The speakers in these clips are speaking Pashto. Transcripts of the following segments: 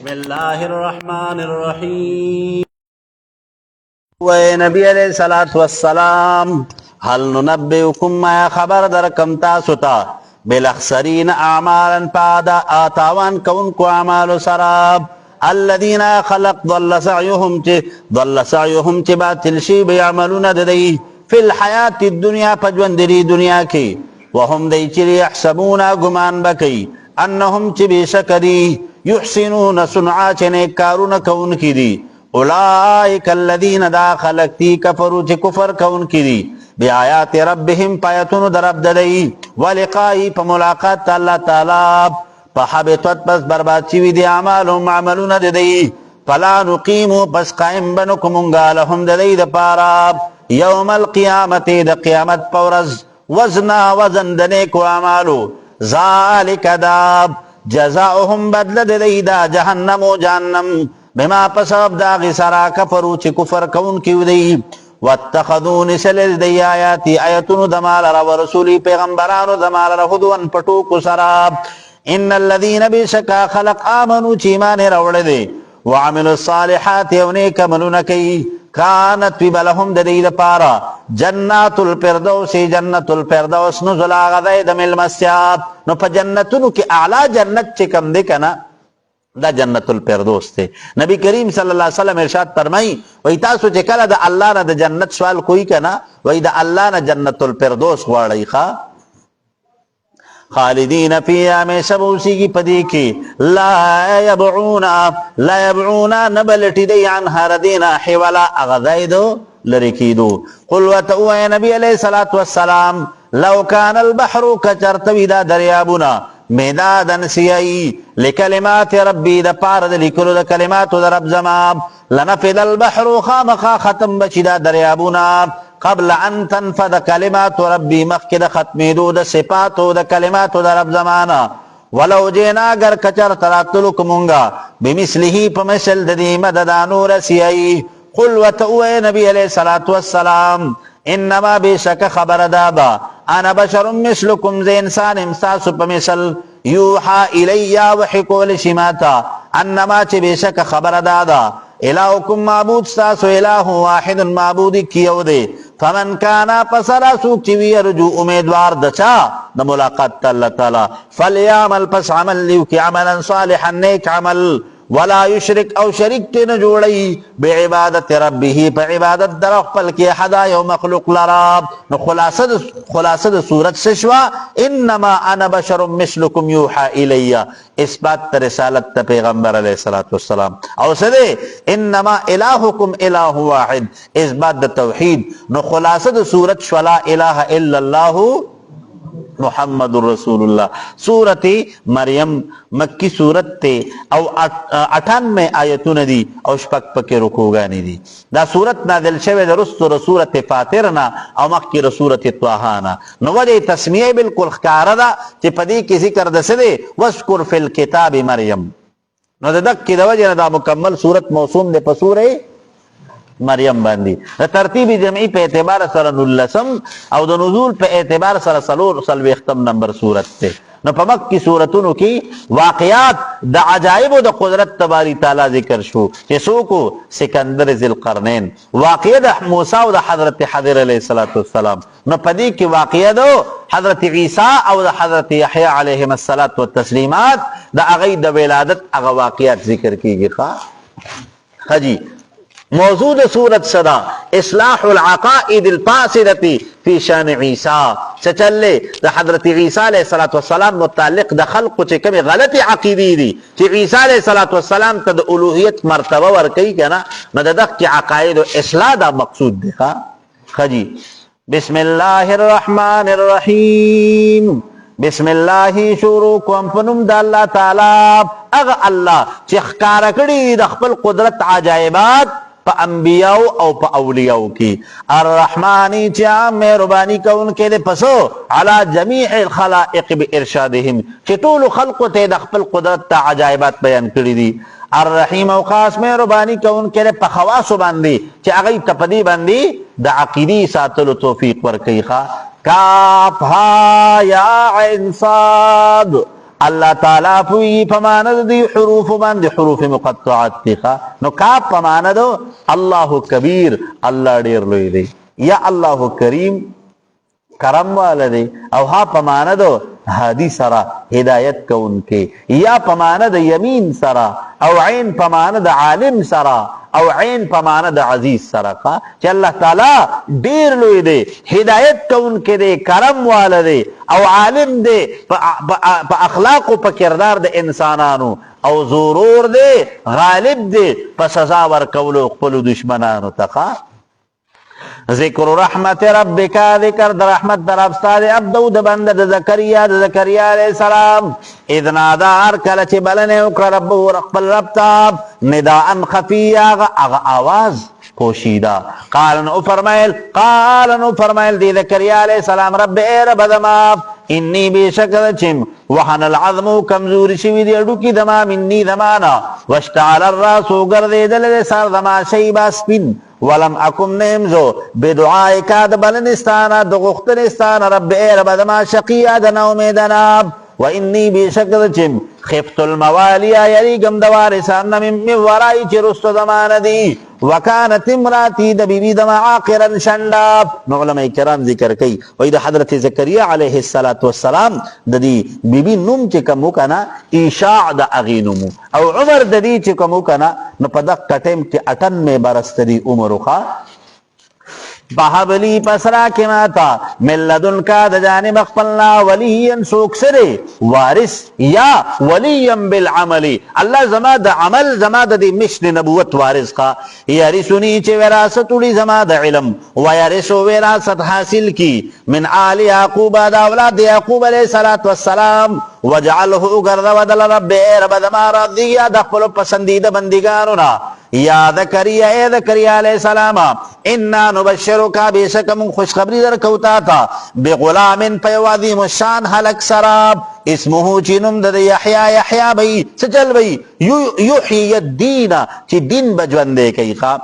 بسم الله الرحمن الرحيم. نبی علیہ الصلوۃ والسلام هل ننبئکم ما خبر درکم تاسو ته بالاخسرین اعمالا پادا آتاوان کون کو اعمال سراب الذين خلق ضل سعيهم چې باطل شي بيعملون ددی فی الحیات الدنیا پجوندری دنیا کی وهم دی چې يحسبون گمان بکی انهم چې بشکری يحسنون صنعا چې نیک کارونه کون کی دي اولئک الذین دا خلقتی کفروا چې کفر کون کی دي بیاات ربهم پایتون درب ددی ولقائی په ملاقات الله تعالی فحبطت بس برباد چوی دی اعمالهم عملون ددی فلا نقیمو بس قائم بنکمونگا لهم ددی د پارا یوم القیامت د قیامت پورز وزنا وزن دنیکو اعمالو ذالک داب جزاؤهم بدل ددی دا جہنم و جہنم بما پسب دا غسرا کفرو چی کفر کون کیو دی واتخذون سلل دی آیاتی آیتون دمال را ورسولی پیغمبرانو دمال را خدوان پٹوکو سراب ان الذين بشكا خلق آمنوا چیمان روڑ دے وعملوا الصالحات یونیک منونکی کانت فی بلهم ددید پارا جنات الپردوس جنت الپردوس نزلا غذید ملمسیاب نو پا جنتونو کی اعلی جنت چکم دے کنا دا جنت الپردوس تے نبی کریم صلی اللہ علیہ وسلم ارشاد فرمائی وی تاسو چکل دا اللہ نا دا جنت سوال کوئی کنا وی دا اللہ نا جنت الپردوس غوڑی خواہ خالدین فیہا میں سب اسی کی پدی کی لا یبعونا نبلٹی دی عنہا ردینا حوالا اغذائدو لرکیدو قل وتعوی نبی علیہ السلام لو کان البحر کچرتوی دا دریابنا مدادا سیئی لکلمات ربی دا پارد لکلو دا کلمات دا رب زمام لنفد البحر خامخا ختم بچی دا دریابنا قبل ان تنفد کلمات ربی مخکد ختمیدو دا صفاتو دا کلماتو دا رب زمانا ولو جینا اگر کچر تراتلک منگا بمثلہی پمثل دی مددانو رسیئی قل وتعوی نبی علیہ السلام انما بیشک خبر دابا انا بشر مثلکم زی انسان امساسو پمثل یوحا الیا وحکول شماتا انما چی بیشک خبر دادا الہکم معبود ستاسو الہ واحد معبودی کیو دے فمن کانا پسرا سوک چیوی ارجو امیدوار دچا دا ملاقات تا اللہ تعالی فلیعمل پس عمل لیو کی عملا صالحا نیک عمل ولا یشرک او شرک تین جوڑی بعبادت ربی پا عبادت در اخپل کی حدا یو مخلوق لراب خلاصد صورت سشوا انما انا بشر مثلکم یوحا الی اثبات تا رسالت تا پیغمبر علیہ السلام او سدے انما الہکم الہ واحد اثبات دا توحید نو خلاصد صورت شولا الہ الا اللہ محمد رسول اللہ سورت مریم مکی سورت تے او 98 آیتون دی او شپک پکی رکوگانی دی دا سورت نازل شوی دا رسول سورت فاترنا او مکی رسولت طاہانا نو وجہ تسمیہ بالکل خکاردا چی پدی کی ذکر دسدے وذکر فی الکتاب مریم نو دا دک کی دا وجہ دا مکمل سورت موسوم دے پسور مریم باندی دا ترتیب جمعی پہ اعتبار سر نلسم او دا نزول پہ اعتبار سر سلوی اختم نمبر صورت تے نو پا مکی صورتونو کی واقعات دا عجائب و دا قدرت تباری تعالی ذکر شو چیسو کو سکندر ذی القرنین واقعہ دا موسیٰ و دا حضرت حضر علیہ السلام نو پدی کی واقعہ دا حضرت عیسیٰ او دا حضرت یحییٰ علیہ التسلیمات دا اغی دا ولادت اغا واقعات ذکر کی گی خجی موضوع صورت صدا اصلاح العقائد الفاسدتی فی شان عیسیٰ چچلے دا حضرت عیسیٰ علیہ السلام متعلق دا خلق چکم غلط عقیدی دی چی عیسیٰ علیہ السلام تا دا الوحیت مرتبہ ورکی کنا مددق کی عقائد و اصلاح دا مقصود دیکھا خجی بسم اللہ الرحمن الرحیم بسم اللہ شروع کو امپنم دا اللہ تعالی اغا اللہ چی خکارکڑی دا خپل قدرت عجائبات پا انبیاء او پا اولیاء کی الرحمانی چیام مہربانی کا ان کے لئے پسو علا جمیع الخلائق بی ارشادهم چی طول خلق تے دخپل قدرت تا عجائبات بیان کری دی الرحیم او خاص مہربانی کا ان کے لئے پا خواص باندی چی اغیب تپدی باندی دا عقیدی ساتل توفیق ورکی خواہ کاف ہا یا عین صاد الله تعالی پوی پماند دی حروف باندې حروف مقطعات تیخا نو کاف پماند الله کبیر الله ډیر لوی دی یا الله کریم کرم والده او ها پماند هادی سرا ہدایت کونکے یا پماند یمین سرا او عین پماند عالم سرا او عین پماند عزیز سرا کا چې الله تعالی ډیر لوی دی ہدایت کونکے دی کرم والده او عالم دی په اخلاق او په کردار د انسانانو او ضرور دی غالب دی په سزا ورکولو خپل دشمنانو ته ذکر رحمت ربک ذکر در رحمت در ابستاد عبدو د بنده د زکریا علیہ السلام اذ نادا ار کله چې بلنه وکړه رب خپل رب ته نداء خفیا هغه आवाज پوشیدا قال نو فرمایل دی زکریا علیہ السلام رب اے رب دما انی بشکر چم وحن العظم کمزور شوی دی اډو کی دما منی دمانا واشتعل الراس ګرځیدل سر دما شیبا سپین ولم اکم نمزو بدعائک د بلنستانا د غختنستانا رب اے رب دما شقیا د نومیدنا و انی بشکر چم خفت الموالیا یریگم دوارسان من ورائی چی رست دمان دی وکانت امراتی د بیبی دما عاقرا شنداب نو علماء کرام ذکر کئی وی د حضرت زکریہ علیہ السلام د دی بیبی نوم چی کمو کنا ایشاع د اغینمو او عمر د دی چی کمو کنا نو پدق کٹیم چی 98 برست دی عمرو خوا بحبلی پسرا کی ماتا من لدن کا د جانب اخفلنا ولیا سوک سرے وارث یا ولیا بالعملی اللہ زما د عمل زما د دی مشن نبوت وارث کا یارسونی چی وراثت اڑی زما د علم ویارسو وراثت حاصل کی من آل یعقوب دا اولاد یعقوب علیہ السلام وجعله اگرد ودل رب اے رب دما رضیا دخلو پسندید بندگانونا یا ذکریہ اے ذکریہ علیہ السلام انا نبشرکا بیشک من خوشخبری در کوتا تھا بغلام پیوادی مشان حلق سراب اسمہو چینم در یحیاء بھئی سچل بھئی یحیی الدین چی دین بجوندے کئی خواب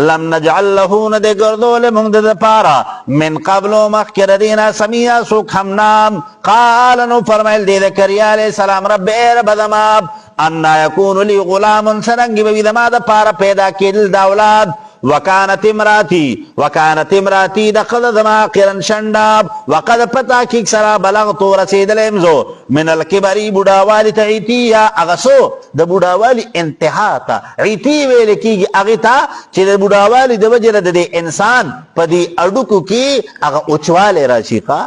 لم نجعل لہو ندے گردول مندد پارا من قبلو مخکر دینا سمیہ سوک ہم نام قالنو فرمائل دے ذکریہ علیہ السلام رب اے رب دماب انا یکون لی غلام سرنگی بوی دما دا پارا پیدا کیل دا اولاد وکانت امراتی دخل دما قرن شنداب وقد پتا کیک سرا بلغتو رسید لیمزو من الکبری بوداوالی تا عیتیا اغسو دا بوداوالی انتہا تا عیتی ویلے کی اغتا چی دا بوداوالی دا وجر دا دے انسان پا دی اڈکو کی اغا اچوالے راشیقا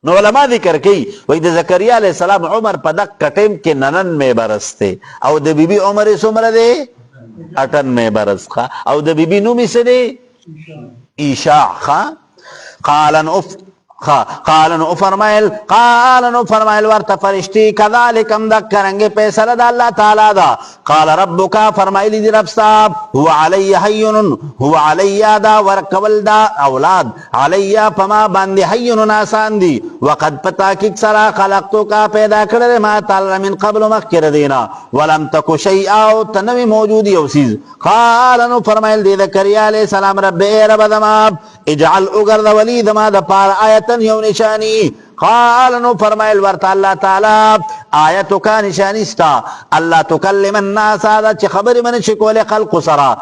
نو علماء ذکر کی وی د زکریا علیہ السلام عمر پا دک کٹیم کے 99 برس تے او د بی بی عمر سمر دے 98 برس خواہ او د بی بی نومی سے دے ایشاع خواہ قالن فرمائل ورت فرشتی کذالکم دکرنگے پیسل دا اللہ تعالی دا قال ربکا فرمائلی دی رب صاحب هو علی حیون هو علی دا ورکول دا اولاد علی پما باندی حیون آسان دی وقد پتا کک سرا خلقتو کا پیدا کرده ما تعالی من قبل مخکر دینا ولم تکو شیئا تنوی موجودی اوسیز قالن فرمائل دی ذکریا علیہ السلام رب اے رب دماب اجعل اگرد ولی دما دا پار آیتا یو نشانی قال نو فرمائل ورطا اللہ تعالی آیتو کا نشانیستا اللہ تکلم الناس آدھا چی خبر من شکول خلق سرا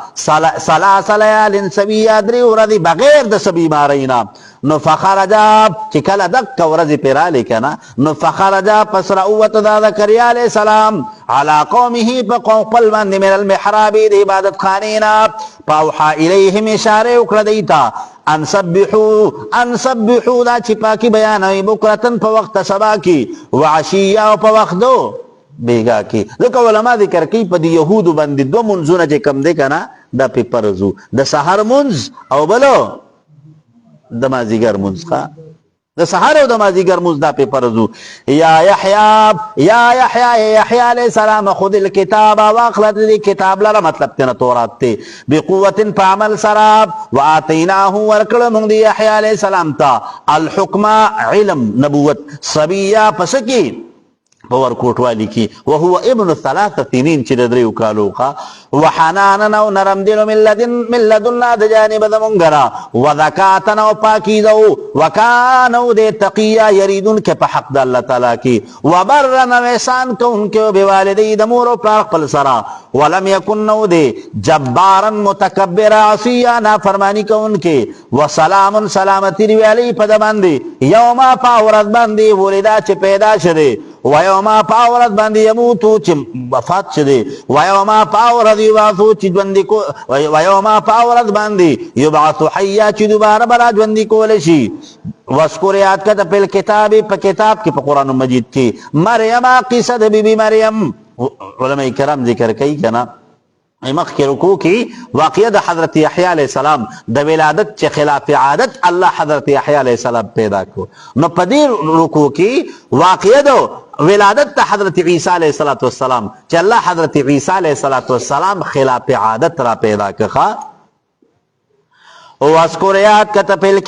سلاسل یالن سبی ادری وردی بغیر دا سبی مارینا نو فخرجا چی کل دک ورزی پیرالی کنا نو فخرجا پس رعوت دا ذکریا علیہ السلام علا قومہی پا قوم قلبان دی من المحرابی دی عبادت خانینا پاوحا الیہم اشارے اکر دیتا ان سبحو دا چپا کی بیانوی بکرتن پا وقت سبا کی وعشیہ پا وقت دو بیگا کی لکہ علماء ذکر کی پا دی یہودو بندی دو منزونا چے کم دے کنا دا پی پرزو دا سحر منز او بلو دا مازیگر منز خواہ دا سحر او دا مازیگر منز دا پی پرزو یا یحیاء علیہ السلام خود الكتاب واقلت دی کتاب لرا مطلب تینا تورات تے بقوت پا عمل سراب وآتیناہو ورکل منگ دی یحیاء علیہ السلام تا الحکم علم نبوت صبیہ پسکی باور کوټوالی کی وهو ابن 3 سنین چې د 3 کالو کا وحنانا او نرم دل من لدنا د جانب د مونږرا وذکاتن او پاکیزه وکانو د تقیا یریدون کې په حق د الله تعالی کی وبرن وسان کون کې بوالدی د مور او پلار خپل سرا ولم یکن نو د جبارا متکبر عصیا نافرمانی کون کې وسلام سلامتی دی علی په د باندې یوم پاورت باندې ولدا چې پیدا شره ویوما پاورت باندې یموتو چې وفات شده ویوما پاورت یبعثو چې ژوندي کو ویوما پاورت باندې یبعث حیا چې دوباره برا ژوندي کول شي وذکر یاد کړه په کتاب کې په قران مجید کې مریم قصه د بیبي مریم علماء کرام ذکر کوي کنه مخ کې رکوع کې واقعه د حضرت یحیی علیہ السلام د ولادت چې خلاف عادت الله حضرت یحیی علیہ السلام پیدا کو نو په دې رکوع کې واقعه د ولادت د حضرت عیسی علیہ السلام چې الله حضرت عیسی علیہ السلام خلاف عادت را پیدا کړه واسکور یاد کته په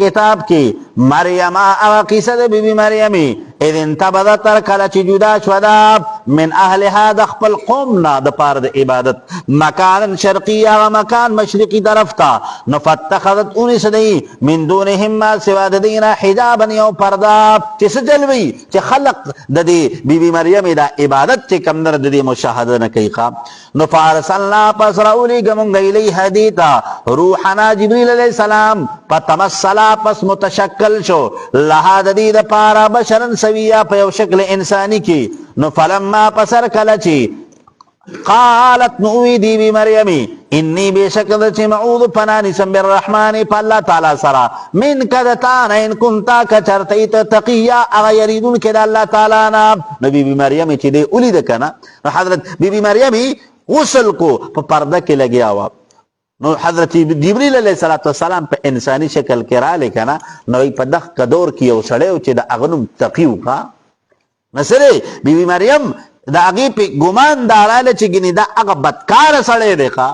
کتاب کې مریم هغه قصه د بیبي مریم اذ انتبذت تر کله چې جدا شو دا من اهلها د خپل قوم نه د پاره د عبادت مکان شرقی هغه مکان مشرقی طرف ته نو فتخذت اونس دی من دونهم ما سوا د دینه حجابا یو پردا چې سجلوي چې خلق د دې بیبي مریم د عبادت چې کم در د دې مشاهده نه کوي نو فارسلنا پس راولی گمونگ الی حدیتا روحنا جبریل علیہ السلام فتمثلا پس متشکل شو لها ددید پارا بشرن سویا پیو شکل انسانی کی نو فلما پسر کلچی قالت نوی دی بی مریمی انی بے شکل چی معوذ پنانی سم بالرحمن پا اللہ تعالی سرا من کدتانا ان کنتا کچرتیت تقییا اغیریدون کد اللہ تعالی ناب نو بی مریمی چی دے اولی دکنا حضرت بی مریمی غسل کو پا پردہ کے لگی آواب نو حضرت جبریل علیہ السلام پا انسانی شکل کرا لکنا نو ای پا دخ کدور کیو سڑیو چی دا اغنم تقیو کا نسرے بی مریم دا اغی پی گمان داراله چې گنی دا اغا بدکار سڑے دیکھا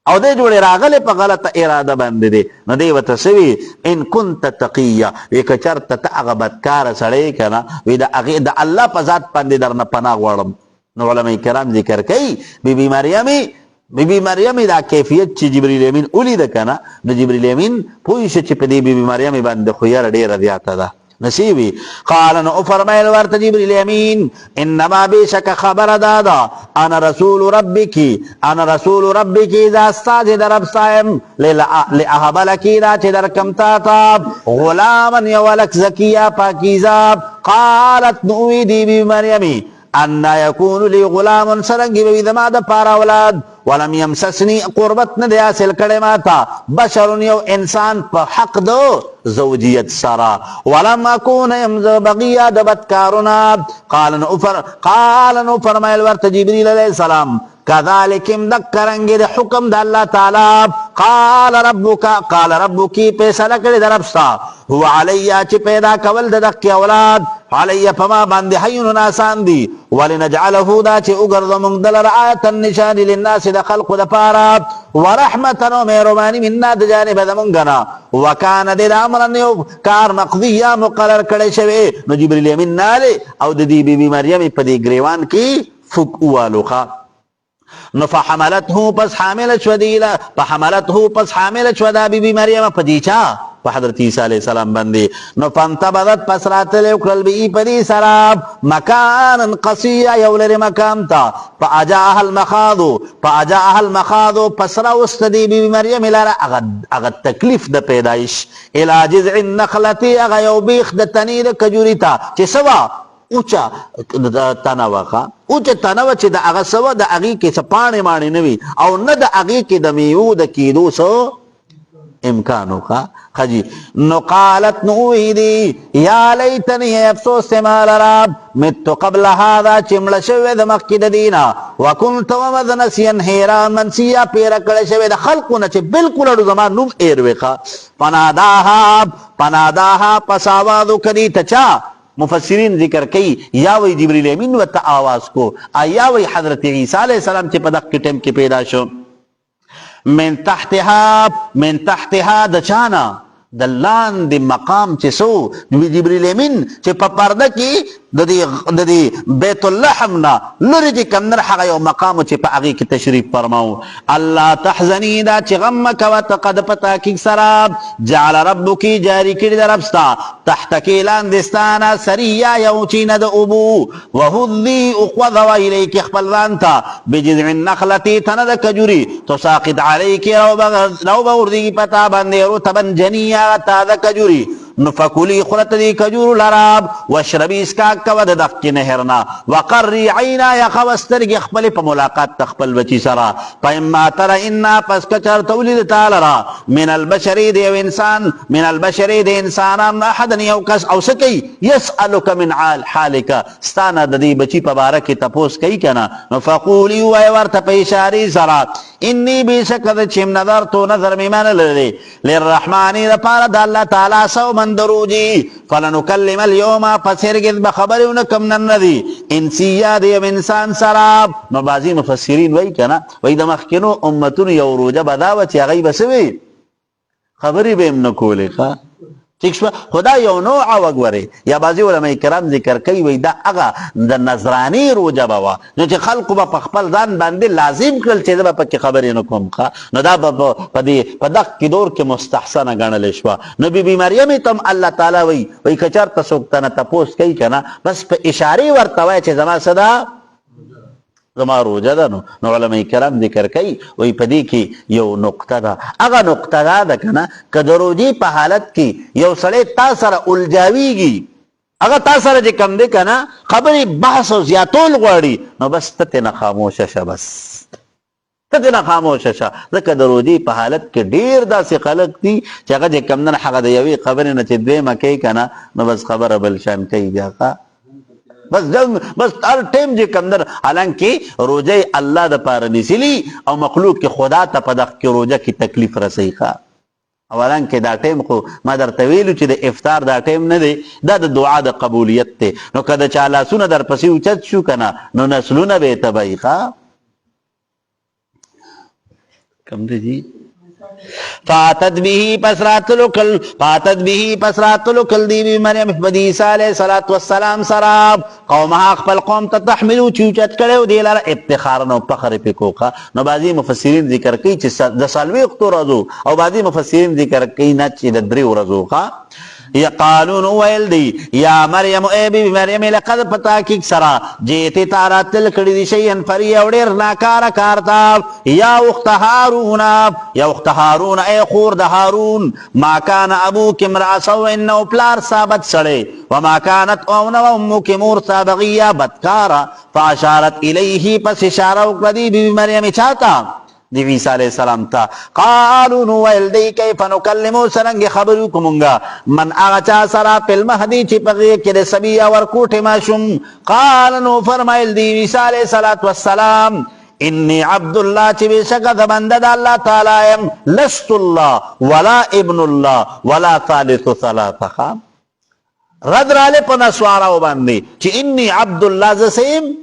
او دے جوڑے راغلے پا غلط ارادہ بندے دے نو دے وتسوی ان کنت تقیہ ویکا چرت تا اغا بدکار سڑے کنا وی دا اغی دا اللہ پا ذات پندے در نپنا غورم نو علماء کرام ذکر کئی بی مریم دا کیفیت چی جبریل امین اولی دا کنا نو جبریل امین پویش چی پا دی بی مریم بند خویر دیر دیاتا دا نصیبی قالن او فرمائل ورت جبریل امین انما بیشک خبر دادا انا رسول ربکی دا استاج در ابستایم لأحب لکی دا چی در کمتاتا غلاما یولک زکیہ پاکیزا قالت نوی دی بی مریمی انا یکون لی غلام سرنگی بی دما دا پارا اولاد ولم یمسسنی قربت ندی حاصل کڑے ماتا بشرن یو انسان پا حق دو زوجیت سرا ولم اکون یمز بغیہ دبتکارنا قالن فرمائل ورت جبریل علیہ السلام کذالکم دکرنگی دا حکم دا اللہ تعالی قال ربکی پیسہ لکڑی در ابستا هو علیہ چی پیدا کول دا دکی اولاد علیہ پما باندی حیون آسان دی ولنجعله دا چی اگرد مندل رعایتا نشانی للناس دا خلق دا پارا ورحمتا و میرومانی مننا دا جانب دا منگنا وکان دی دا امرنیو کار مقضیہ مقرر کڑے شوئے نو جبریل امین نالے او دی بی مریم پا دی گریوان کی فک اوالو خوا نو فحملته پس حامل شودا بی مریم پدیچا حضرت عیسیٰ علیہ السلام بندی نو فانتبذت پس راتلے اکرل بی پدی سراب مکانا قصیہ یولر مکامتا فا اجاہ المخاضو پس راوست دی بی مریم لارا اغا تکلیف دا پیدایش الى جزع النخلتی اغا یو بیخ دا تنید کجوریتا چی سوا اوچا تنوہ کا اوچا تنوہ چی دا اغا سوا دا اغی کے سپانے مانے نوی او نا دا اغی کے دا میو دا کیدو سو امکانو کا خجی نو قالت نوی دی یا لیتنی افسوس مال راب متو قبل هذا چمل شوید مقید دینا وکنت ومد نسین حیران منسیا پیرکڑ شوید خلقونا چی بلکل اڑو زمان نوم ایرویقا پناداها پس آوازو کدی تچا مفسرین ذکر کئی یا وی جبریل امین و تا آواز کو یا وی حضرت عیسیٰ علیہ السلام چی پدق کی ٹیم کی پیدا شو من تحتها دچانا د لاندې مقام چې سو جبرئیل امین چې په پرده کې د دې بیت اللحم نه لرې چې کوم در هغه یو مقام چې په هغې کې تشریف فرماو. الله تحزني دا چې غم مه کوه ته قد په تحقیق سره جعل ربکي جاري کړي د رب ستا تحتکې لاندې ستا نه سریا یو چینه د اوبو وهذي اخوضوه الیکې خپل ځان ته بجذع النخلة تنه د کجوري تساقط علیکې رو به وردېږي په تا باندې رطبا جنیا تازه کجوري نو فکلی خورت دی کجور لراب وشربی اسکاک کوا د دفق نهرنا وقری عینا یخو سترګې خپل په ملاقات تخپل بچی سرا فاما تر انا پس کچر تولید تعالی را من البشر دی انسان من البشر دی انسانان احد یو کس او سکی یسالک من حالک ستانه د دې بچی په باره کې تپوس کوي کنه نو فقولی وای ورته په اشاره سرا انی بشکد چم نظر تو نظر میمان لري للرحمن لپاره د الله تعالی سو دروجی فلنکلم اليوم پسرگز بخبرون کم نندی انسیاد یم انسان سراب. نو بعضی مفسرین وی کنا وی د مخکنو امتون یو روجه بداوه چی اغی بسوی خبری بیم نکولی خواه ٹھیک شو خدا یو نوع وگوره یا بعضی علماء کرام ذکر کوي وی دا اغا د نظرانی روجه بوا نو چې خلقو با پخپل ځان باندې لازم کړل چې دا پکې خبرې نکوم ښه نو دا په دغه کې دور کې مستحسنه ګڼل شوه. نو بی بی مریم تم الله تعالی وی که چېرته څوک تنه تپوس کوي کنه بس په اشارې ورته وایه چې زما څه ده زما روجه ده. نو علماء کرام ذکر کوي وی په دې کې یو نقطه ده هغه نقطه دا ده کنه که د روجې په حالت کې یو سړی تا سره الجاویږي هغه تا سره چې کوم دی کنه خبرې بحث او زیاتول غواړي نو بس ته ترې نه خاموشه شه بس ته ترې نه خاموشه شه ځکه د روجې په حالت کې ډېر داسې خلک دي چې هغه چې کوم نه هغه د یوې خبرې نه چې دویمه کوي کنه نو بس خبره بل شان کوي بیا بس جنگ بس هر ټیم چې کمدر حالانکه روجه الله د پاره نیسلی او مخلوق کې خدا ته په دغه کې روجه کې تکلیف رسوي ښه اولا کې دا ټیم خو ما درته ویلو چې د افطار دا ټیم نه دی دا د دعا د قبولیت دی نو که د چا لاسونه در پسې اوچت شو کنه نو نسلونه به یې تباهي ښه کم دی جی فاتت به پسراتلو کل دی بی مریم بدی عیسیٰ علیہ السلام سراب قومها خپل قوم ته تحملو چوچت کړو دی لاره افتخارن او فخر پکوکا. نو بعضی مفسرین ذکر کوي چې د څلوېښتو ورځو او بعضی مفسرین ذکر کوي نه چې د 3 ورځو ښه یقالون ویل دی یا مریم اے بی مریم لقد پتاکیک سرا جیتی تاراتل کړي دي شیئن فری او ډیر ناکاره کارتا یا اخت هارون اے خور د هارون ما کان ابوک امرأ سوء انه پلار ثابت سړی وما كانت امك مور سابغیه بدکارا فاشارت الیه پس اشاره وکړه دی بی مریم چاته دی عیسیٰ علیہ السلام تا قالو نو ویل دی کیف نکلمو سرنگ خبرو کمونگا من آغا سرا پل مہدی چی پغی کر سبی اور کوٹ ماشم قال نو فرمائل دی عیسیٰ علیہ السلام انی عبداللہ چی بے شکت بندد اللہ تعالی لست اللہ ولا ابن اللہ ولا ثالث ثلاثہ رد رالے پا نسوارا باندی چی انی عبداللہ زسیم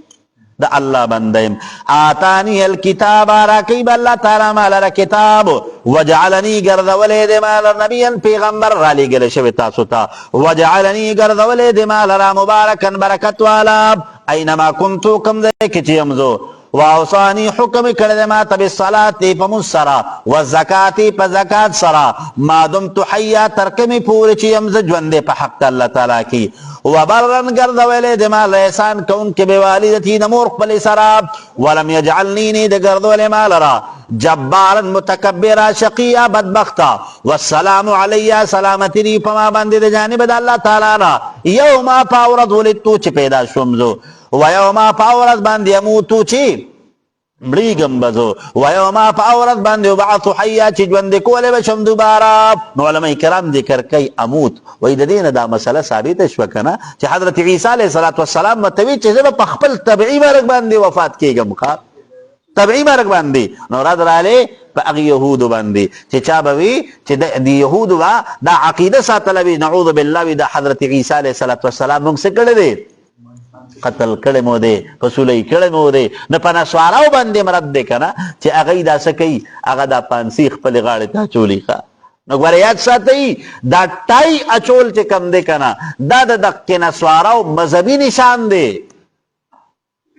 دا اللہ بندیم آتانی الکتاب راکیب اللہ تعالی مالا کتاب وجعلنی گردولی دی مالا نبیان پیغمبر رالی گل شوی تاسو تا وجعلنی گردولی دی مالا مبارکن برکت والا اینما کنتو کم دے کچی امزو واوصانی حکم کرده ما تبی صلاة پا مسرا والزکاة پا زکاة سرا ما دمتو حیا ترکمی پوری چی امز جوندے پا حق اللہ تعالی کی وبرن گردولی دمال احسان کون کے بوالدتی نمور قبل سرا ولم یجعلنینی د گردولی مال را جبارا متکبرا شقیا بدبختا والسلام علی سلامتی دی پما بندی د جانب دا اللہ تعالی را یوما پاورد ولدتو چی پیدا شمزو ویوما پاورد باندی اموتو چی مریگم بزو ویوما پاورد باندی وبعثو حیا چی جوند کولی بشم دوبارا. نو علماء کرام ذکر کئی اموت وی دین دا مسئلہ ثابت شوکنا چی حضرت عیسیٰ علیہ السلام متوی چی زبا پخپل طبعی مرگ باندی وفات کی گم خواب طبعی مرگ باندی نو رد رالے پا اغی یهودو باندی چی چا بوی چی دی یهودو با دا عقیدہ ساتلوی نعوذ باللہ وی دا حضرت عیسیٰ علیہ السلام منگ سے کڑے دے قتل کړه مو دی پسولې کړه مو دی نه په نسواراو باندې مرد دی کنه چې هغه دا سکی هغه دا پانسی خپل غاړه ته چولی ښه نو ګوره یاد ساتئ دا ټای اچول چې کم دی کنه دا د دقې نسواراو مذهبي نشان دی،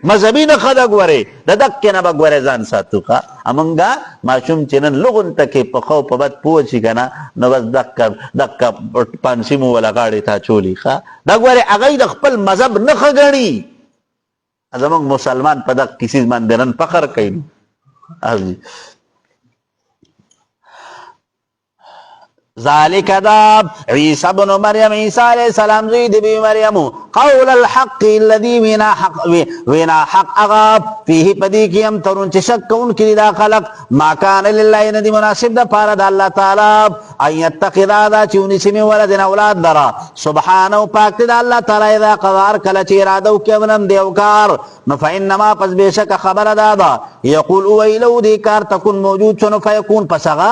مذهبي نښه ده. ګورې د دقې نه به ګورې ځان ساتو ښه. همونګه ماشوم چې نن لغونته کې په ښه او په بد پوه شي که نه نو بس دقه پانسي مو وله غاړې ته اچولي ښه. دا ګورې هغوی د خپل مذهب نښه ګڼي. زمونږ مسلمان په دغه کیسې باندې نن فخر کوي. ذالک دا عیسی بن مریم، عیسی علیہ السلام زوی دی بی مریم، قول الحق الذی وینا حق اغا فیه پدی کی ام ترون چه شک کون کی دا خلق ما کان للہ ندی مناسب دا پارا دا اللہ تعالی ان یتخذ دا چونی سمی ولدن اولاد درا سبحانه پاک دا اللہ تعالی اذا قدار کل چی ارادو کی ابنم دیوکار نفعنما پس بیشک خبر دادا یقول اویلو دی کار تکن موجود چنو فیکون پسغا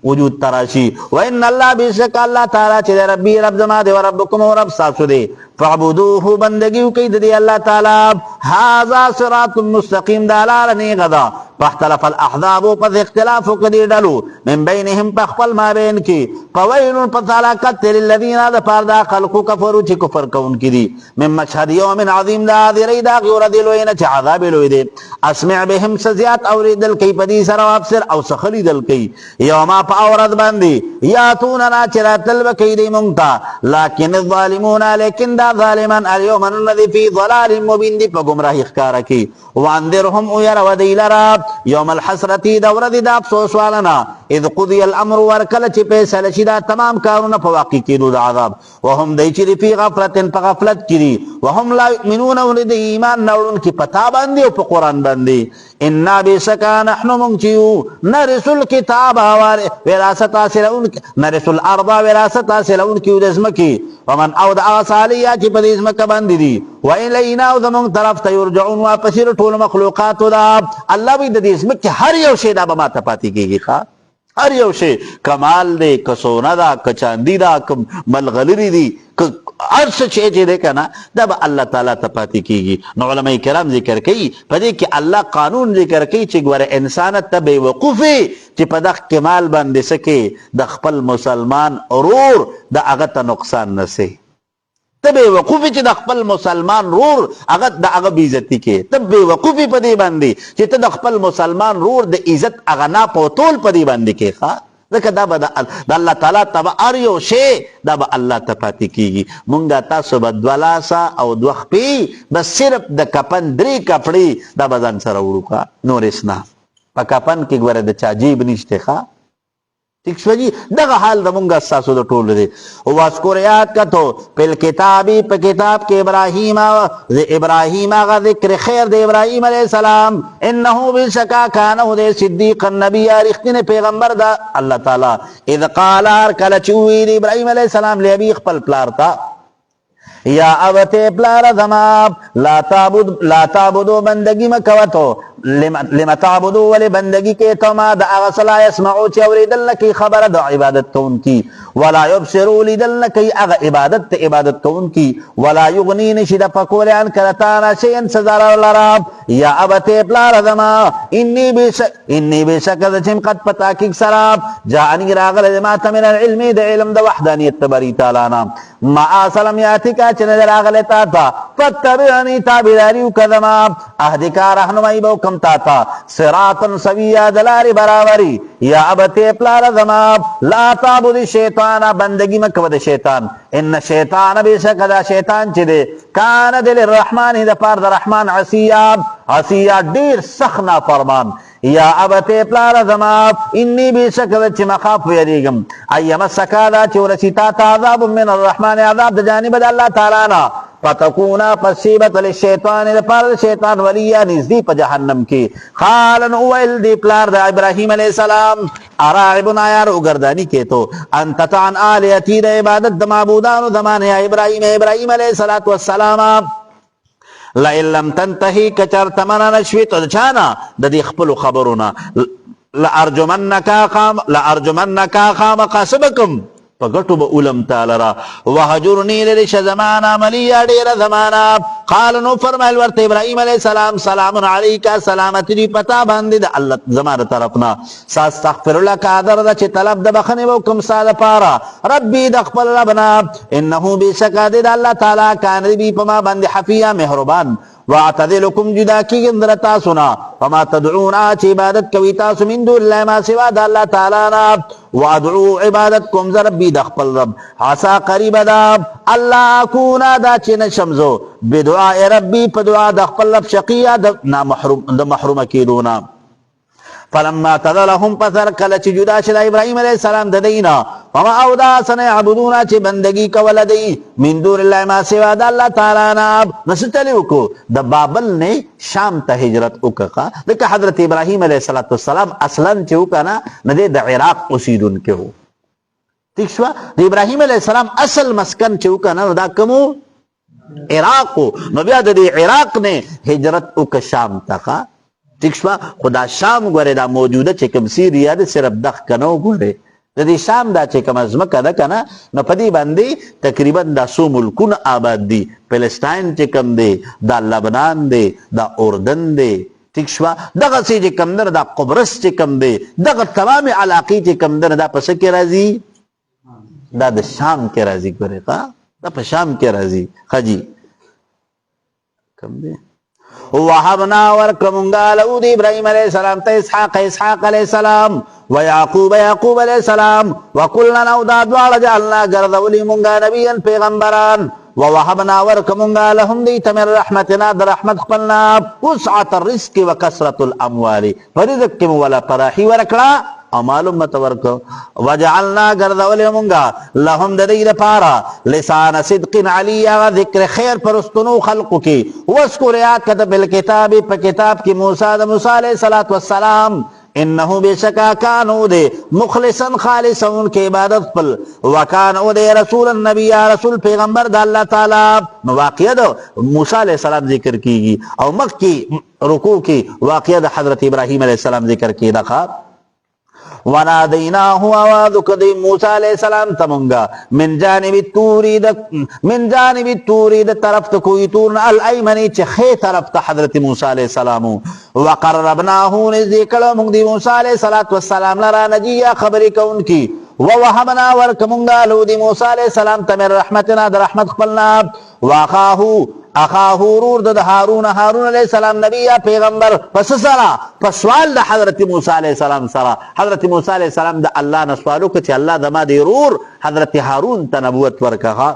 وجود تراشی. وان اللہ بیشک اللہ تعالی چی دے ربی رب زما دے وربکم و رب ساسو دے فعبدوه بندگیو کئی دے اللہ تعالی. هذا صراط مستقیم دا لارنی غدا فاختلف الاحزاب پس اختلاف قدی ڈلو من بینهم پخپل ما بین کی فویل پتالاکت للذین دا پاردا خلقو کفرو چی کفر کون کی دی من مشهد یوم عظیم دا آذری دا غور دلوین چی عذاب لوی دے اسمع بهم سزیات اوری دل کئی پدی سر و ابسر او سخلی دل کئی یوما پا اورد بندی یاتوننا چرا تلب کئی دی منگتا لیکن الظالمون لیکن دا ظالمان اليوم الذي في ضلال مبین دی پا گمراہی اخکارا کی واندرهم اویر ودیل راب یوم الحسرتی دورد دا افسوس والنا اذ قضی الامر ورکل چی پیسل شدا تمام کارونا پا واقع کی دو دا عذاب وهم دی چی فی غفلت پا غفلت کی وهم لا یؤمنون ولد ایمان نورن کی پتا باندی و پا قرآن باندی انا بیسکا نحن منچیو نرسو الكتاب وراثت حاصل ان نرسو الارض وراثت حاصل ان کی ودزمکی ومن اود اغسالیا چی پا دزمک باندی دی و الینا و دمونگ طرف تیرجعون واپسیر طول مخلوقات دا اللہ بھی دزمک ہر یو شیدہ بما تپاتی کی گی خواہ ہر یو شے کمال دے کسونا دا کچاندی دا ملغلری دی عرص چے چے دے کنا دا با اللہ تعالیٰ تپاتی کی گی. نو علماء کرام ذکر کئی پدے کہ اللہ قانون ذکر کئی چی گوار انسانت تا بے وقوفی چی پدخ کمال بندے سکے دا خپل مسلمان رور دا اغتا نقصان نسے تب بے وقوفی چی دا خپل مسلمان رور اغت دا اغا بیزتی کے تب بے وقوفی پدی باندی چی تا دا خپل مسلمان رور دا عزت اغنا پوتول پدی باندی کے خواہ ذکر دا با دا اللہ تعالیٰ تبا آریو شے دا با اللہ تپاتی کی گی. منگا تاسو با دولاسا او دوخ پی بس صرف دا کپن دری کپڑی دا بزن سر اوڑو کا نور اسنا پا کپن کی گوار دا چاجیب نشتے خواہ ٹھیک شو جی دغه حال د مونږه اساسو د ټول دی او واسکور یاد کتو پل کتابی په کتاب کې ابراهیم هغه ذکر خیر د ابراهیم علیہ السلام انه بشکا کان هو د صدیق النبی رښتینی پیغمبر دا الله تعالی اذ قال کله چې ویل ابراهیم علیہ السلام لابي خپل پلار تا یا ابته پلار زما لا تعبدو بندگی مکوتو لما تعبدو ولی بندگی کے تو ما دا اغس لا يسمعو چی اوری دلنکی خبر دا عبادت کون کی ولا يبصرو لی دلنکی اغا عبادت کون کی ولا یغنی نشد پکولی ان کرتانا شین سزار لراب یا ابتے پلار دما انی بے شکل چم قد پتاکیک سراب جانی راغل دمات من العلم دا علم دا وحدانیت بری تالانا ما آسلم یاتی کا چن دا راغل تاتا فتبعنی تابداریو کدما اہدکا رحنمائی بوک تاتا صراطا سویا دلار برابری یا ابتے پلار زماب لا تعبد شیطان بندگی مکود شیطان ان شیطان بے شک دا شیطان چی دے کان دل الرحمن دا پار دا رحمان عصیا دیر سخنا فرمان یا ابتے پلار زماب انی بے شک دا چی مخاف ویریگم ایم سکادا چی ورسی تاتا عذاب من الرحمن عذاب دا جانب دا اللہ تعالینا فتکونا پسیبت للشیطان دا پار شیطان ولیا نزدی پا جہنم کی خالن اویل دی پلار دا ابراہیم علیہ السلام اراغبن آیار اگردانی کے تو انتتعن آلیتی دا عبادت دا معبودان دمان یا ابراہیم علیہ السلام لئن لم تنتہی کچر تمنا نشویت چانا دا دی خپلو خبرونا لارجمنکا خام قاسبکم پگٹو با علم تالرا وحجرنی لرش زمانا ملیا دیر زمانا قال نو فرمائل ورت ابراہیم علیہ السلام سلام علیکہ سلامتی دی پتا باندی دا اللہ زمان طرفنا ساستغفر لکا درد چی طلب دا بخنی وکم ساد پارا ربی دخپل ربنا انہو بی شکا دی دا اللہ تعالی کان ربی پما باندی حفیہ مہربان واعتذلکم جدا کی گندر تاسنا فما تدعون آچ عبادت کوي تاسو من دون الله ما سوا د الله تعالی نا وادعو عبادتکم ربی دخپل رب عسى قریب دا الله اكونا دا چې نشمزو بدعاء ربی په دعا دخپل رب شقیا د محروم کیدونا فلما تذلهم پسر کل چی جدا شد ابراہیم علیہ السلام ددینا فما اودا سن عبدونا چی بندگی کول دی من دون اللہ ما سوا دا اللہ تعالی ناب نستلیو کو دا بابل نے شام تا ہجرت اکا دکا حضرت ابراہیم علیہ السلام اصلا چی اکا نا ندے دا عراق اسیدن کے ہو ٹھیک شوا دا ابراہیم علیہ السلام اصل مسکن چی اکا نا دا کمو عراق ہو نبیاد دی عراق نے ہجرت اکا شام تکا ٹھیک شوا خدا شام گوره دا موجوده چه کم سیریا ده صرف دخ کنو گوره دا دی شام دا چه کم ازمکه ده کنا نا پدی بنده تقریبا دا سو ملکون آباد دی پلسطین چه کم ده دا لبنان ده دا اردن ده ٹھیک شوا دغه سی چه کم ده دا قبرس چه کم ده دغه تمام علاقی چه کم ده دا پس که رازی دا دا شام که رازی گوره دا پا شام که رازی خجی کم ده وحبنا ورکمونگا لعود ابراہیم علیہ السلام تا اسحاق علیہ السلام ویعقوب علیہ السلام وکلنا نودا دوار جعلنا گردولی منگا نبیا پیغمبران ووحبنا ورکمونگا لهم دیت من رحمتنا در رحمت قبلنا وسعت الرزق وکسرت الاموال فرزق کم ولا پراحی ورکڑا امالم متورکو وجعلنا گردولی منگا لهم ددیر پارا لسان صدق علی و ذکر خیر پرستنو خلقو کی وذکر یاد کتب الکتاب پا کتاب کی موسیٰ علیہ السلام انہو بے شکا کانو دے مخلصا خالصا ان کے عبادت پل وکانو دے رسول النبی رسول پیغمبر دا اللہ تعالی واقعہ دا موسیٰ علیہ السلام ذکر کی گی او مکی رکوع کی واقعہ دا حضرت ابراہیم علیہ السلام ذکر کی دا خواب ونادیناہو آوازو کدی موسیٰ علیہ السلام تمنگا من جانب التوری دا طرف تا کوئی تورنا الایمنی چه خی طرف تا حضرت موسیٰ علیہ السلام وقرربناہو نزدیکلو منگ دی موسیٰ علیہ السلام لرا نجیہ خبری کون کی ووہبنا ورکمنگا لو دی موسیٰ علیہ السلام تمر رحمتنا دا رحمت قبلنا اخاہو رور دا ہارون علیہ السلام نبی پیغمبر پس سرا پسوال دا حضرت موسیٰ علیہ السلام سرا حضرت موسیٰ علیہ السلام دا اللہ نسوالو کچھ اللہ دما دی رور حضرت ہارون تا نبوت ورکا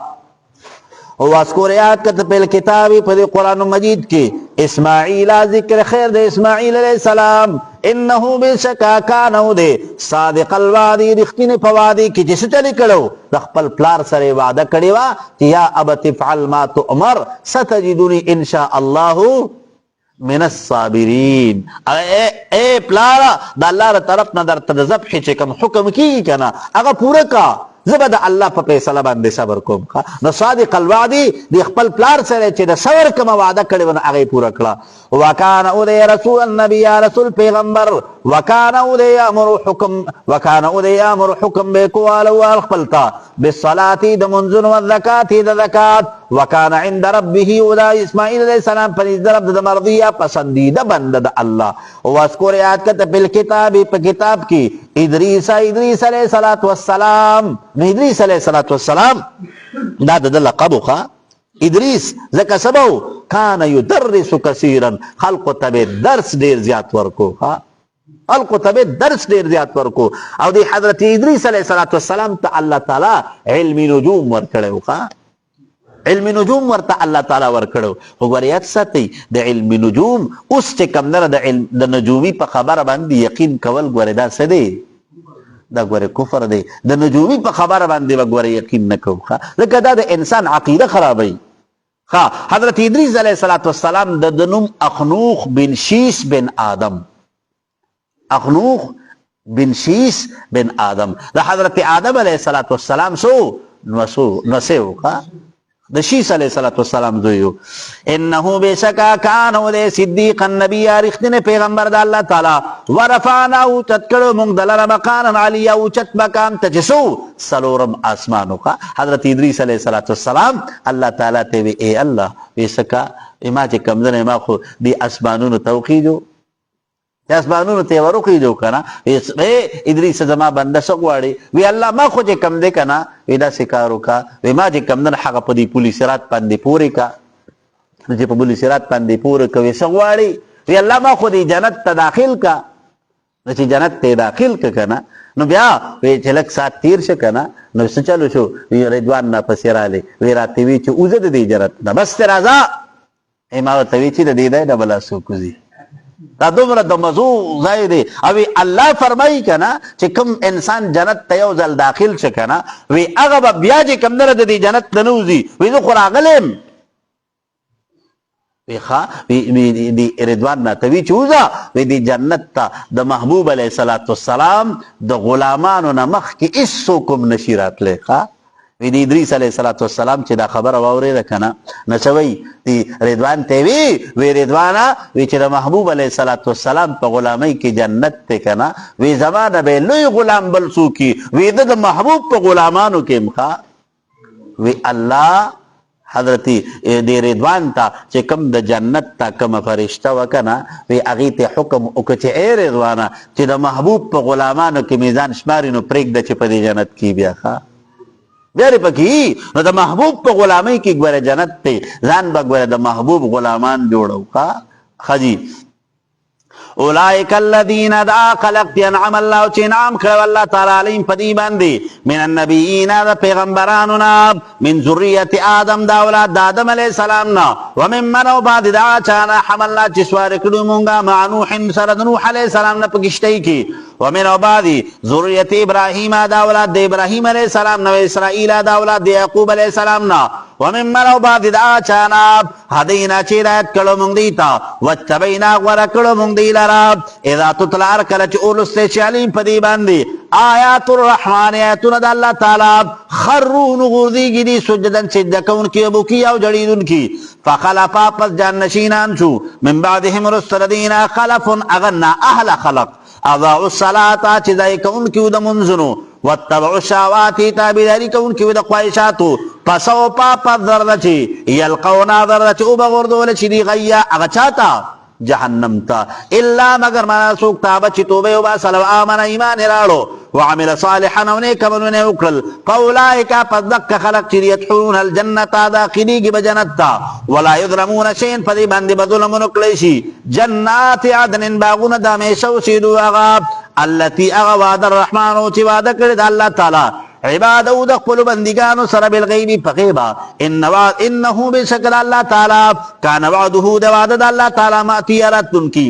واسکور یاد کت پیل کتابی پدی قرآن مجید کی اسماعیل ذکر خیر دے اسماعیل علیہ السلام انہو بے شکا کانو دے صادق الوادی رختین پوادی کی جس چلی کڑو دخپل پلار سرے وعدہ کڑیوا کہ یا ابت فعل ما تؤمر ستجدونی انشاءاللہ من الصابرین اے پلارا دا اللہ را طرف ندر تدزبحی چکم حکم کی کنا اگا پورا کا زبد اللہ پا پیسلا باندے صبر کوم کا نو صادق الوعدی دی خپل پلار سره چې د صبر کوم وعده کړی ونه هغه پورا کړه وکانه او دی رسول النبی یا رسول پیغمبر وکانه او دی امر حکم به کوال او خپلتا بالصلاه د منزن و الزکات د زکات وکانه عند ربه او اسماعیل علیہ السلام پر رب د مرضیه پسندیده بنده د الله او اذکر یاد کته په کتاب په کتاب کې ادریس علیہ الصلوۃ والسلام ادریس علیہ السلام دا د لقب خو ادریس زکه سبو کان یدرس کثیرا خلق تبع درس ډیر زیات ورکو خلق تبع درس ډیر زیات ورکو او دی حضرت ادریس علیہ السلام ته الله تعالی علم نجوم ورکړو علم نجوم ورته الله تعالی ورکړو وګوریات ساتي د علم نجوم اوس چې کم نه د نجومی په خبره باندې یقین کول ګورې دا څه دی دا گوره کفر دی دا نجومی پا خبر باندی با گوره یقین نکو لکه دا دا انسان عقیده خرابی حضرت ادریس علیہ السلام دا دنم اخنوخ بن شیس بن آدم اخنوخ بن شیس بن آدم دا حضرت آدم علیہ السلام سو نسیو د شیس علیہ السلام زویو. انه بشکا کان ولې صدیق النبی رښتینه پیغمبر د الله تعالی. ورفعناه تذکر مونږ دلاره مکان علی او چت مقام تجسو سلورم آسمانو کا. حضرت ادریس علیہ السلام الله تعالی ته وی اے الله بشکا ما چې کمزنه ما خو دی اسمانونو توقیدو چې اسمانونو ته ورقیدو کنه. ادریس زما بنده سغواړي وی الله ما خو چې کم دې کنه وی دا سکارو کا وی ما چې کمزنه حق په دی پولیس رات باندې پوری کا چې په پولیس رات باندې پوره کوي سغواړي وی الله ما خو دی جنت ته داخل کا. چې جنت ته داخل کا کنه نو بیا وی چې لک سات تیر ش کنه نو څه چلو شو وی رضوان نه پسیراله وی راته وی چې اوزه د دې جنت نه بس راځه ایمه ته وی چې د دې نه بلا سو کوزي دا دومره د مزو ځای دی. او الله فرمایي کنه چې کوم انسان جنت ته یو ځل داخل ش کنه وی هغه بیا چې کوم در د دې جنت نه نوځي وی زه خو راغلم وی ښا وی دی رضوان نه ته وی چوزا وی دی جنت ته د محبوب علیه السلام د غلامانو نه مخکې هیڅوک نشي راتلی. ښا وی دی ادریس علیه السلام چې دا خبره واورېده کنه نو څه وی دی رضوان ته وی رضوانا وی چې د محبوب علیه السلام په غلامۍ کې جنت ته کنه وی زمانه به لوی غلام بل څوکي وی د محبوب په غلامانو کې مخا وی الله حضرت دی رضوان ته چې کوم د جنت ته کوم فرشته وکنه وی هغې ته حکم وکړه چې ای رضوانه چې د محبوب په غلامانو کې میزان شماري نو پرېږده چې په دې جنت کې بیا ښه بیا دې پکې نو د محبوب په غلامۍ کې ګوره جنت دی ځان به ګوره د محبوب غلامان جوړو ښه جي. اولئک الذین دا خلق انعم الله چې انعام کړو الله تعالی علیهم په دې باندې من النبیین د پیغمبرانو نه من ذریه آدم دا اولاد د آدم علیه السلام نه وممن او بعد دا چانه حملنا چې سوار کړو مونږه مع نوح سره د نوح علیه السلام نه په کشتۍ کې ومن او بعد ذریه ابراهیم دا اولاد د ابراهیم علیه السلام نه اسرائیل دا اولاد د یعقوب علیه السلام نه وممن او بعد دا چانه هدینا چې هدایت کړو مونږ دی ته واتبینا غوره کړو مونږ دی لره اذا تتلى کله چې اولسته چې علیم په دې باندې آیات الرحمن آیاتونه د الله تعالی خرون غردیږي دي سجدن سجده کوونکي ابوکي او جړیدونکي فخلفا پس جان نشینان شو من بعدهم رسل دینا خلف اغنا اهل خلق اضاعوا الصلاة چې ځای کوونکي د منځونو واتبعوا الشهوات تابعداري کوونکي د خواهشاتو فسوف پس چې یلقونا ضرر چې وبغردول چې دی غیا هغه چاته جهنم تا الا مگر ما سوک تابه چې توبه وباسه لو آمن ایمان راړو وعمل صالحا او نیک عملونه وکړل فاولئک پس دک خلق چې يدخلون الجنه داخليږي به جنت ته ولا يظلمون شيئا په دې باندې به ظلم ونه کړی شي جنات عدن باغونه د همیشه اوسېدو هغه التي هغه وعده الرحمن چې وعده کړی د الله تعالی عبادو د خپل بندګانو سره بالغیب په غیبه انه بشکل الله تعالی کان وعده د وعده د الله تعالی ماتي راتن کی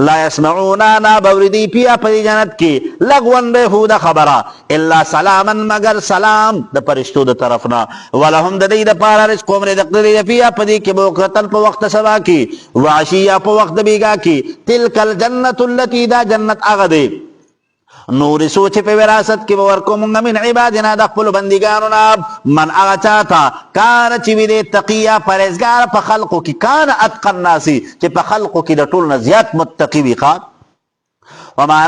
لا يسمعون نا بوردی پیا په جنت کې لغون بهوده خبره الا سلاما مگر سلام د فرشتو د طرفنا ولهم د دې د پاره رزق کوم رزق دې پیا په دې کې بوقتن په وخت سبا کې وعشیا په وخت بیګا کې تلک الجنه التي دا جنت هغه دی نور سوچ په وراثت کې ورکو مونږ من عبادنا د خپل بندګانو نه من هغه چاته کان چې وی دې تقیا پرهیزګار په خلقو کې کان اتقى الناس چې په خلقو کې د ټول نه زیات متقی وي وما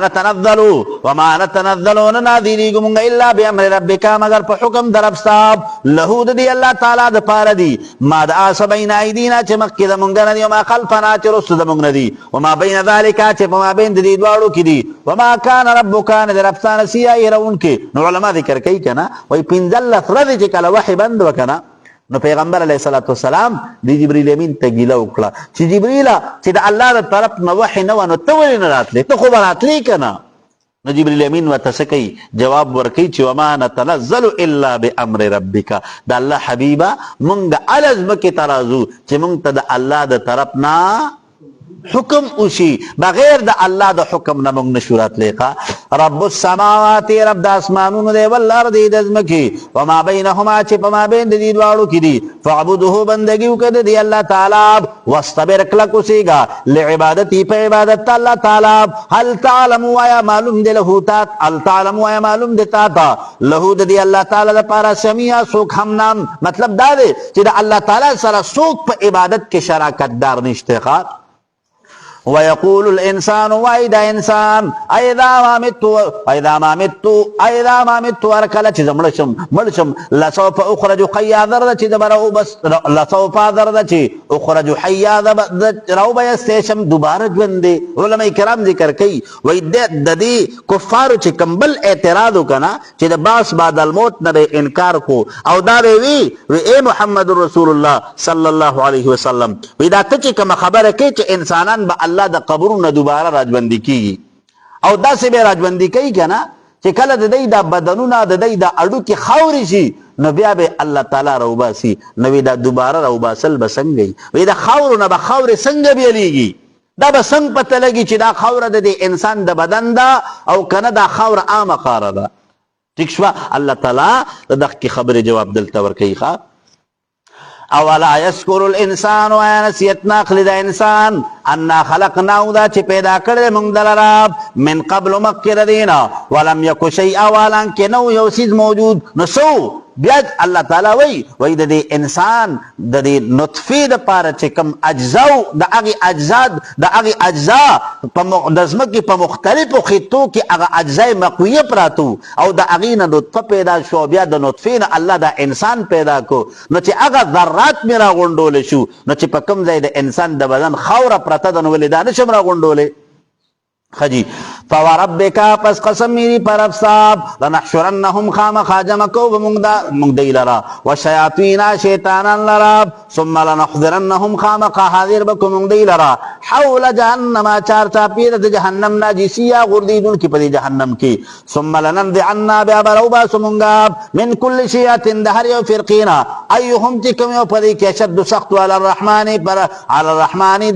نتنزل ننادیږو الا بامر ربک مگر په حکم دربستا له د دی الله تعالی د پاره دی ما د اسبین ایدینا چې مخکې د مونږ نه دی او ما خلفنا چې رسو د مونږ نه دی وما بین ذلک چې په ما بین د دې دواړو کې دی وما كان ربک ان دربستا نسیا يرون کې نو علما ذکر کوي کنه وای پنځل فرض چې کله وحی بند وکنه نو پیغمبر علیه السلام دی جبرئیل امین ته ګیله وکړه چې جبرئیل چې د الله تر طرف نه وحی نه ونه ته ولې نه راتلې ته خو به راتلې کنه نو جبرئیل امین ورته څه کوي جواب ورکوي چې وما نتنزل الا بامر ربک د الله حبیبه مونږ الزمکې ته راځو چې مونږ ته د الله د طرف نه حکم اوشي بغیر د الله د حکم نه موږ نشو راتلی. رب السماوات رب د اسمانونو دی والارض د ځمکې وما بینهما چې په مابین د دې دواړو کې دي فاعبده بندګي وکړه د الله تعالی واصطبر کلک اوسېږه لعبادتي په عبادت الله تعالی. هل تعلم وایا معلوم دی له تا هل تعلم وایا معلوم دی تا ته له د دې الله تعالی لپاره سمیع څوک هم نام مطلب دا دی چې د الله تعالی سره څوک په عبادت کې شراکت دار نشته. ويقول الانسان واذا انسان اذا ما مت ورکل چې مړشم لسوف اخرج حيا ذره چې دبره بس لسوف ذره چې اخرج حيا راو به استشم دوباره ژوند. علماء کرام ذکر کوي وای د دې کفار چې کمبل اعتراض وکنا چې د باس بعد الموت نه انکار کو او دا وی اے محمد رسول الله صلی الله علیه وسلم وی دا ته چې کوم خبره کوي چې انسانان به الله د قبرونو دوباره راجوندي کیږي او داسې به راجوندي کوي کنه چې کله د دې د بدنونو د دې د اډو کې خاورې شي نو بیا به الله تعالی راوباسي نو دا دوباره راوباسل به څنګه وي د خاورو نه به خاورې څنګه بیلیږي دا به څنګه پته لګي چې دا خاوره د انسان د بدن ده او کنه دا خاوره عامه خاره ده. ٹھیک شو الله تعالی دغه خبره جواب دلته ورکوي. اولا یشکر الانسان و نسیت ناخلی دا انسان انا خلقناو دا چی پیدا کرده منگ دلراب من قبل مکر دینا ولم یکو شیئا والان که نو یو سیز موجود نسو بیاد اللہ تعالی وی دا دی انسان دا دی نطفی دا پارا چی کم اجزاو دا اغی اجزا دزمکی پا مختلف خطو کی اغا اجزای مقوی پراتو او دا اغی نا نطفه پیدا شو بیاد دا نطفی نا اللہ دا انسان پیدا کو نو چی اغا ذرات میرا غندول شو نو چی پا کم زی دا انسان دا بدن خور پراتا دا نولی دا نشم را غندولی خجی فوربکا پس قسم میری پر افصاب لنحشرنهم خام خاجمکو بمونگ دی لرا وشیاطینا شیطانان لرا ثم لنحضرنهم خام حاضر بکو مونگ دی لرا حول جہنم چار چاپیر د جہنم نا جیسیا غردیدون کی پدی جہنم کی ثم لننزعنا بیابروبا سمونگا من کل شیعت دہر یو فرقینا ایوہم چکم یو پدی کی شد سخت علی الرحمن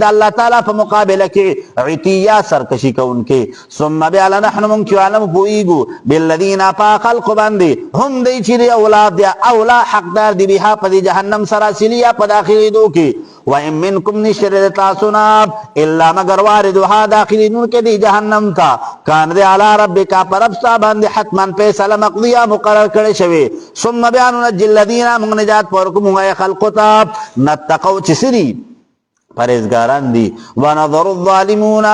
دا اللہ تعالی پا مقابلہ کی عطیہ سرکشی کو ان کے ثم بیالا نحن منکیو علم پوئیگو بالذین پا خلق باندی ہم دی چیری اولاد دیا اولا حقدار دی بیہا پا دی جہنم سراسلیا پا داخلی دو کی وَإِن مِّنْكُمْ نِشْرِدَ تَاسُنَاب إِلَّا مَگَرْ وَارِدُهَا دَاخِلِنُونَ کے دی جہنم تھا کان دے عَلَىٰ رَبِّكَ پر ابسا باندے حتماً پیسل مقضیہ مقرر کرے شوے ثم بیانو نجی الذین مغنجات پورکم ہوئے خلقتا نتقو چسری پریزگاران دی ونظر الظالمین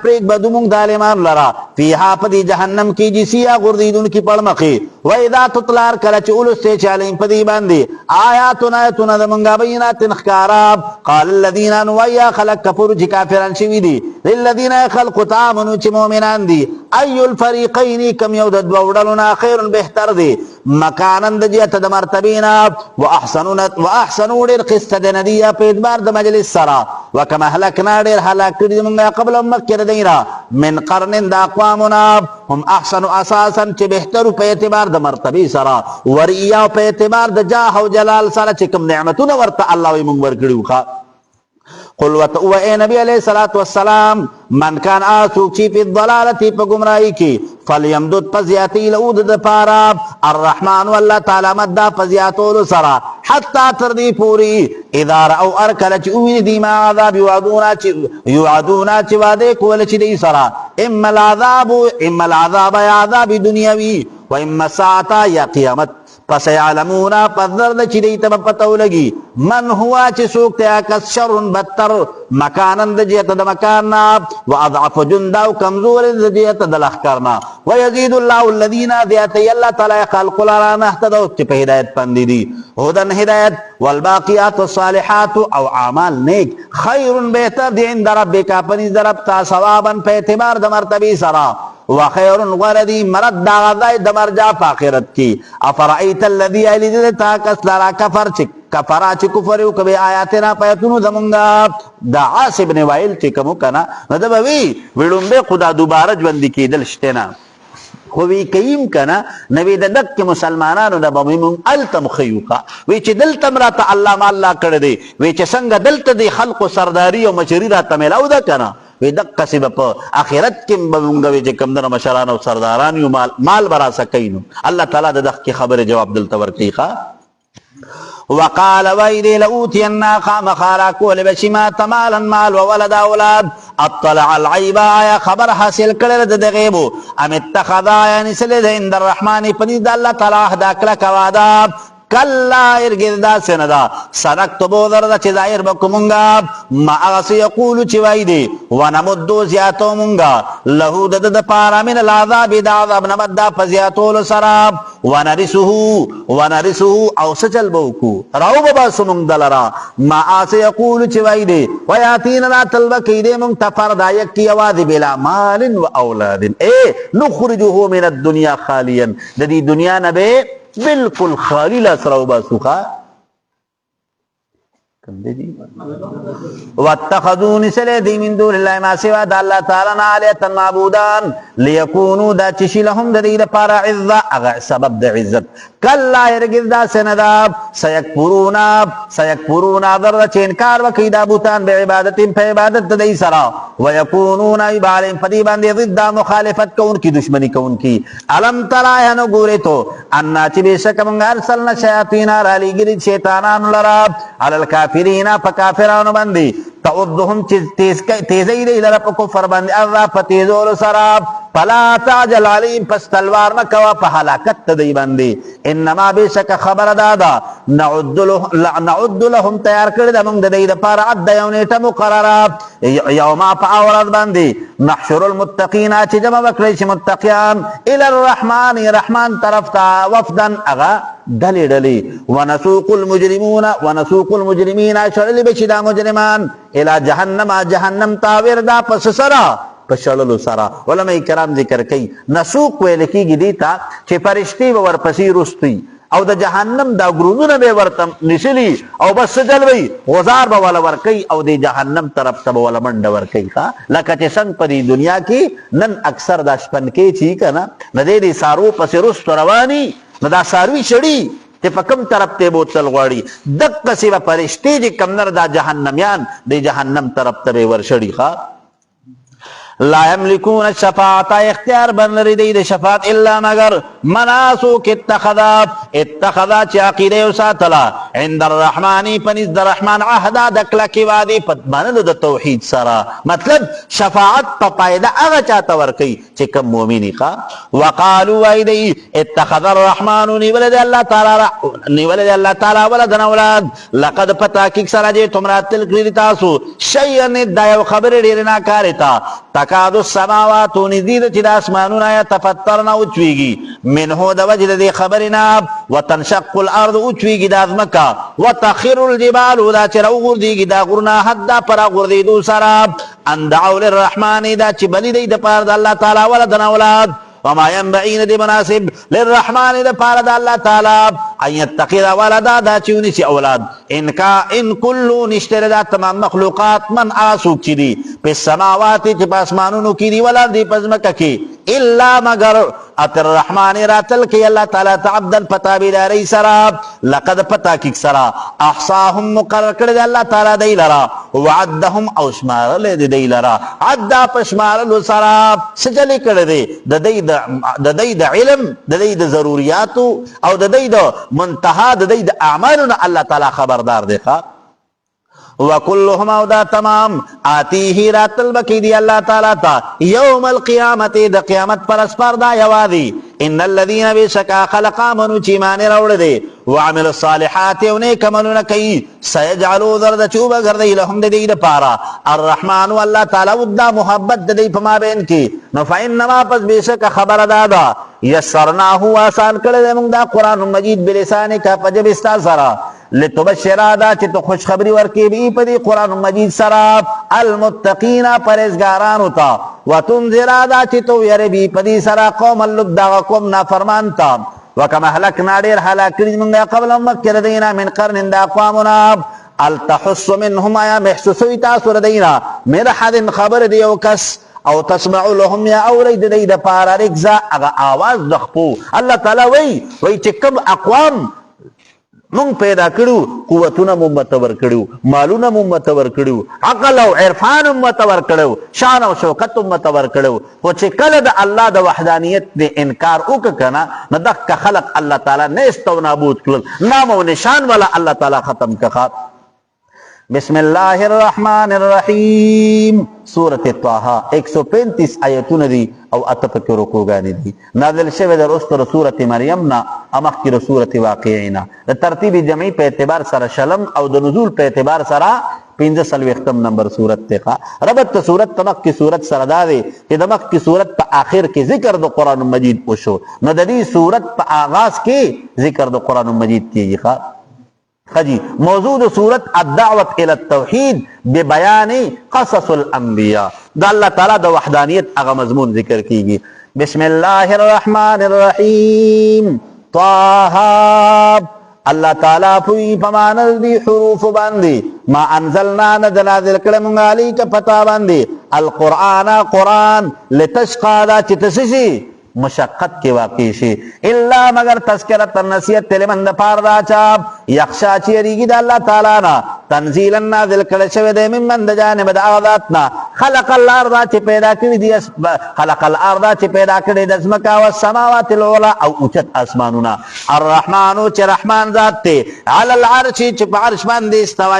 پریک بدمونگ ظالمان لرا فیہا پدی جہنم کی جسیا غردیدون کی پڑمقی وَإِذَا تُطْلَارْ کلچ اولستے چالیں پدی باندی آیاتنا ایتنا دمنگا بینات انخکاراب قال الذین انویا خلق کپر چی کافران شوی دی للذین خلق تامنو چی مومنان دی ایو الفریقینی کم یودد بوڑلنا خیر بہتر دی مکانند جیت دمرتبینا واحسنو دیر قسط دندیا پیدبار د مجلس سرا وکم احلکنا دیر حلاک کردی منگا قبل مکر دینا من قرن دا اقوامنا هم احسنو اساسا چی بہترو پہ اعتبار د مرتبی سرا ورئیاو پہ اعتبار د جاہ و جلال سرا چی کم نعمتو نورتا اللہ وی منگ ورکڑیو خوا قل وتو اے نبی علیہ الصلوۃ والسلام من کان آسوک چی فی الضلالتی پا گمرائی کی فلیمدد پزیاتی لعود د پارا الرحمن واللہ تعالی مدہ پزیاتول سرا حتی تردی پوری اذا رأو ارکل چی اوین دیما عذاب یوعدونا چی وعدے کول چی دی سرا اما العذاب یا عذاب دنیاوی و اما ساعتا یا قیامت پس یعلمونا پس درد چی دیتا پتو لگی من ہوا چی سوکتے کس شر بدتر مکانند جیت دا مکاننا و اضعف جنداو کمزور جیت دا لخ کرنا و یزید اللہ الذین دیتی اللہ تعالی خلق لارانا احتدو چی پہ ہدایت پندی دی ہدن ہدایت والباقیات والصالحات او عامال نیک خیر بہتر دی عند ربکا پنیز دربتا ثوابا پہ اعتبار دا مرتبی سرا وخیر غردی مرد دا غذائی دمر جا فاخرت کی افرائیت اللذی ایلی دیتا کس لارا کفر چک کفرا چی کفریو کبھی آیاتنا پیتونو دمونگا دا عاص ابن وائل چی کمو کنا ندبوی ویڈون بے خدا دوبارہ جوندی کی دلشتینا خوی کیم کنا نوی د دک مسلمانانو د بمون التم خیوکا وی چې دلتم را ته الله ما الله کړ دی وی چې څنګه دلته دی خلق سرداری او مشری را ته ملاو ده کنا وی دک سبب په اخرت کې بمونږ وی چې کم در مشران او سرداران یو مال برا سکینو الله تعالی د دک خبره جواب دلته ورکی ښا وقال ويلي لأوتينا خامخارا كول بشما تمالا مال وولد أولاد اطلع العيبا يا خبر حاصل کړل د غیبو ام اتخذا يعني سلد عند الرحمن پنځ الله تعالی داکلا کوادا کلا ارگز دا سندا سنکتبو درد چه ظاہر بکمونگا ما اغسی یقولو چه وای دی ونمدو زیاتو مونگا لہو دد پارا من العذاب دا عذاب نمد دا پزیاتو لسراب ونرسوه او سچل بوکو راو بابا سمونگ دلرا ما اغسی یقولو چه وای دی ویاتین لا تلبکی دی مونگ تفردا یکی وادی بلا مال و اولاد نخرجوه من الدنیا خالیا دی دنیا نبی بالکل خالی لا سراو باسوخا واتخذون سلیدی من دون اللہ ما سوا دا اللہ تعالی نالیتا معبودان لیکونو دا چشی لهم دا دید پارا عزا اغا سبب دا عزت کلا ارگز دا سنداب سیکفرونا در چه انکار وکی دا بوتان بے عبادت پہ عبادت دا دی سرا ویکونون ایبالیم فدیبان دی ضد دا مخالفت کون کی دشمنی کون کی علم ترائنو گورے تو انا چی بے شک منگا ارسلنا شیاطین رالی گرد شیطانان لراب علالکافرین پا کافرانو بندی تعودهم تیزی دی لرا پا کفر بندی ارہ پا تیزولو سراب فلا تعجل علیم پس تلوار مکوا پا حلاکت دی بندی انما بے شک خبر دادا نعد لهم تیار کرد منگ دی دا پار عد یونیتا مقرراب یوما پا آورد بندی نحشر المتقین چی جمع وکلیش متقیان الى الرحمن رحمان طرف تا وفدن اغا ڈلی ڈلی ونسوق المجرمین شرلی بشدا مجرمان الى جہنم تاویر دا پس سرا پشللو سرا علماء کرام ذکر کئی نسوق ویلکی گی دیتا چه پرشتی و ورپسی رستی او دا جہنم دا گرونون بے ورطم نسلی او بس سجل بی غزار با والا ورکی او دی جہنم طرف تا با والا مند ورکی لکا چه سنگ پا دی دنیا کی نن اکثر دا شپن کے چی کنا ندے دی سارو پس رست روانی ندا ساروی شڑی تے پا کم طرف تے بوتل غواری دک کسی با پرشتی جی کم نر دا جہنمیان دی جہنم طرف تا بے ورشڑی لا یملکون الشفاعت اختیار بن لري دی شفاعت الا مگر مناسو کی اتخذا چی عقیده و ساتلا عند الرحمن پنیز در رحمان عهدا دکلا کی وادی پتمانلو دا توحید سرا مطلب شفاعت پا پایدہ اغا چاہتا ورکی چی کم مومینی وقالو ویدی اتخذ الرحمن نیولد اللہ تعالی ولدن اولاد لقد پتا کک سرا جی تمرات تلکری تاسو شیئن دایو خبر دیرنا کارتا تکاد السماوات نزید چی دا اسمانون آیا تفترنا اچویگی منہو دا وجد دی خبرنا وتنشق الارض اچویگی دا ازمکا وتخر الجبال دا چی رو غردیگی دا غرنا حد دا پرا غردی دو سراب اندعو للرحمن دا چی بلی دی دا پار دا اللہ تعالی ولدن اولاد وما ينبعين دي مناسب للرحمن دا پار دا اللہ تعالی ان يتقید ولدا دا چیونی سی اولاد ان کلو نشتر دا تمام مخلوقات من آسوک چی دی پس سماواتی چی پاسمانونو کی دی ولد دی پزمکا کی الا مگر اتر الرحمن راتل کی اللہ تعالی تعبدن پتا بیداری سراب لقد پتا کک سرا احصاهم مقرر کرد اللہ تعالی دی لرا وعدهم او شمار لید دی لرا عدا پشمار لو سراب سجلی کرده دا دی دا علم دا دی دا ضروریاتو او دا دی دا منتحا دا دی دا اعمالنا اللہ تعالی خبردار دیکھا وَكُلُّهُمْ اَوْدَا تمام آتیہی راتل بکی دی اللہ تعالیٰ تا یوم القیامت دا قیامت پر اسپار دا یوادی ان الذین بے شکا خلقا منو چیمانی روڑ دے وعمل الصالحات انیک منو نکی سیجعلو درد چوبا گردی لهم دی دا پارا الرحمن واللہ تعالیٰ ودہ محبت دی پما بین کی نفعنما پس بے شکا خبر دادا یسرناہو آسان کردے منگ دا قرآن مجید بلسانے کا پجب استاثرہ لتبشرا دا چی تو خوشخبری ورکی بھی پدی قرآن مجید سراب المتقین پرزگارانو تا و تنذرا دا چی تو یری بھی پدی سرا قوم اللب دا قوم نافرمان تا وکم احلکنا دیر حلاکریز منگا قبل مکر دینا من قرن دا قوامنا التحس منهم آیا محسوسوی تاثر دینا من حد خبر دیو کس او تسمع لهم یا اورید دی د پاره رکزا هغه آواز د خپو. الله تعالی وی چې کوم اقوام مونږ پیدا کړو قوتونه مو متور کړو مالونه مو متور کړو عقل او عرفان مو متور کړو شان او شوکت مو متور کړو خو چې کله د الله د وحدانیت د انکار وکړه نو دغه خلق الله تعالی نیست او نابود کړل نام او نشان والا الله تعالی ختم کړه. بسم الله الرحمن الرحیم سورة طه 135 آیتونه دي او اته پکې رکوګانې دي نازل شوی د رستر سورة مریم نه امخکې سورة واقعینا د ترتیب جمعي په اعتبار سره شلم او د نزول په اعتبار سره 45 نمبر سورت ته ربط سورت تمک کی سورت سره دا دی چې دمک کی سورت په آخر کې ذکر د قران مجید وشو نو د دې سورت په آغاز کې ذکر د قران مجید کیږي. خجی موضوع سورت الدعوت الى التوحید ببیان قصص الانبیاء دا اللہ تعالی دا وحدانیت اغا مضمون ذکر کیگی. بسم اللہ الرحمن الرحیم طه اللہ تعالی پوی پمانل دی حروف باندی ما انزلنا نازل کړم علیک پتا باندی القرآن قرآن لتشقا دا چتسسی مشقت کے واقع شی الا مگر تذکرۃ النصیحت لمن دپار دا چاپ یخشا چیریگی دا اللہ تعالی نا تنزیلا نازل کړه شوی دی ممن د جانب د اغذاتنا خلق الارض چې پیدا کړی دی خلق الارض چې پیدا کړی د ازمکا او السماوات العلى او اوچت اسمانونه الرحمن چې رحمان ذات ته علی العرش چې په عرش باندې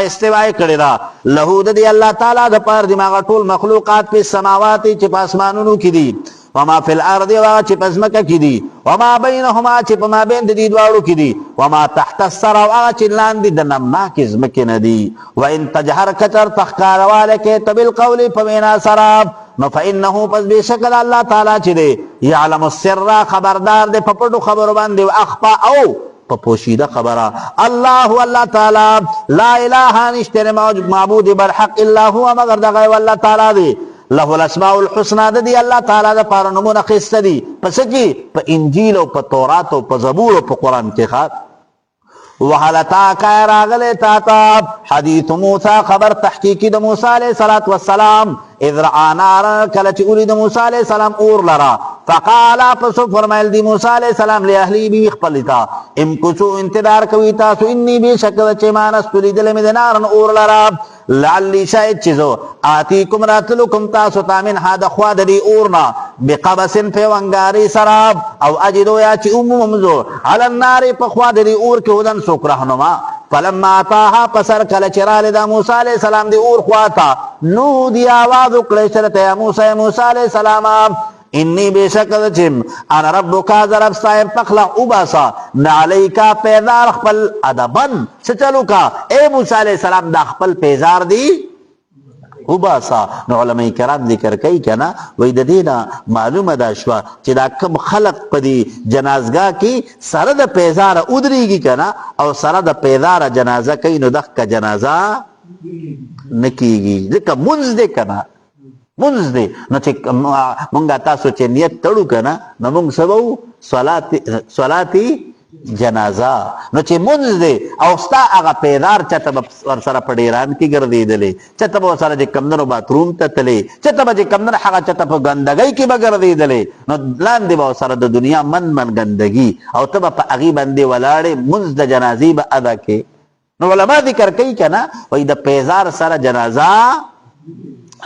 استوای کړی دا له د الله تعالی د پار دماغ ټول مخلوقات په سماوات چې په اسمانونو کې دي وما فی الارض وما چې پزمکه کې دي وما بینهما چې په مابین د دې دواړو کې دي وما تحت الثرى او چې لاندې د نمناک ځمکې نه دي وان تجهر کتر تخکارواله کې بالقول فوینا سراب نو فانه پس بشکل الله تعالی چې دی یعلم السر خبردار دی په پټو خبرو باندې او اخفا او په پوشیده خبره الله تعالی لا اله نشته معبود برحق الا هو مگر دغه الله تعالی دی له الاسماء الحسنى د دی الله تعالی د پاره نمونه خسته دي پس کی په انجیل او په تورات او په زبور او په قران کې خاص وحلتا کا راغله تا حدیث موسی خبر تحقیقی د موسی علیہ السلام اذ رعا نارا کله چې ولید موسی علیہ السلام اور لرا فقال پس فرمایل دی موسی علیہ السلام له اهلی بی خپلتا ام کوڅو انتظار کوي تاسو انی بی شکل چې مانس تريدل می د نارن اور لرا لعلی شاید چیزو آتیکم راتلکم تاسو تامن حاد خواد دی اورنا بقبسن پیونگاری سراب او اجدو یا چی امومزو علی النار پا خواد دی اور که هدن سوک رحنما فلما آتاها پسر کل چرال دا موسیٰ علیہ السلام دی اور خواتا نو دی آواز اکڑی شرط یا موسیٰ علیہ السلام انی بے شکل چم انا ربکا ضرب صاحب پخلا اوباسا نعلیکا پیدار خپل ادبن سچلو کا اے موسیٰ علیہ السلام دا خپل پیزار دی اوباسا نو علماء کرام ذکر کئی کنا وی دا دینا معلوم دا شوا چی دا کم خلق پا دی جنازگاہ کی سر دا پیزار ادری گی کنا او سر دا پیزار جنازہ کئی نو دخ کا جنازہ نکی گی ذکر منز دے کنا منز دی نو چې مونږه تاسو چې نیت تړو کنه نو مونږ سبو صلاتی جنازه نو چې منز دی او ستا هغه پیدار چته ور سره په ډیران کې ګرځېدلې چته به سره چې کمندونو باتروم ته تلې چته به کمندونو هغه چته په ګندګۍ کې به ګرځېدلې نو لاندې به سره د دنیا من ګندګي او ته په هغې باندې ولاړې منز د جنازې به ادا کې نو علما ذکر کوي کنه وایي د پیزار سره جنازه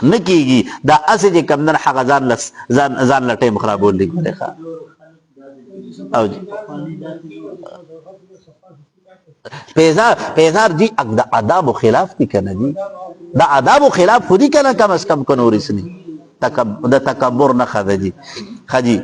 نکیگی دا اسی جے کمدن حق زان لٹیم خرابون لگو دیکھا او جی پیزار جی دا عذاب و خلاف دی کنا جی دا عذاب و خلاف خودی کنا کم از کم کنور اسنی دا تکبر نخد جی خجی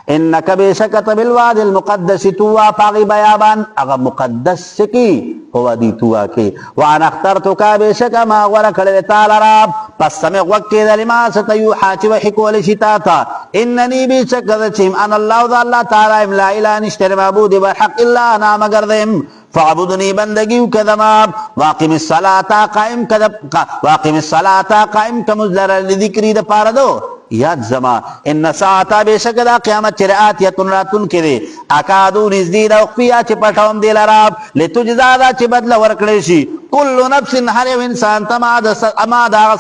انکا بیشکت بالواد المقدس توا پاغی بیابان اغا مقدس سکی وادی توا کے وان اخترتکا بیشکا ما غور کڑے تعالی راب پس سمع وقتی دلما ستیوحا چی وحکول شتاتا اننی بیشکت چیم ان اللہ دا اللہ تعالی املا الہ نشتر معبود برحق اللہ انا مگردم فعبدنی بندگیو کدما واقم الصلاة قائم کمزلر لذکری دا پاردو یاد زما ان ساعتا بیشک دا قیامت چر آتیتن راتن کرے اکادو نزدید اخفیا چی پٹھوم دیل راب لتجزادا چی بدل ورکڑیشی کل نفس ہر انسان تماد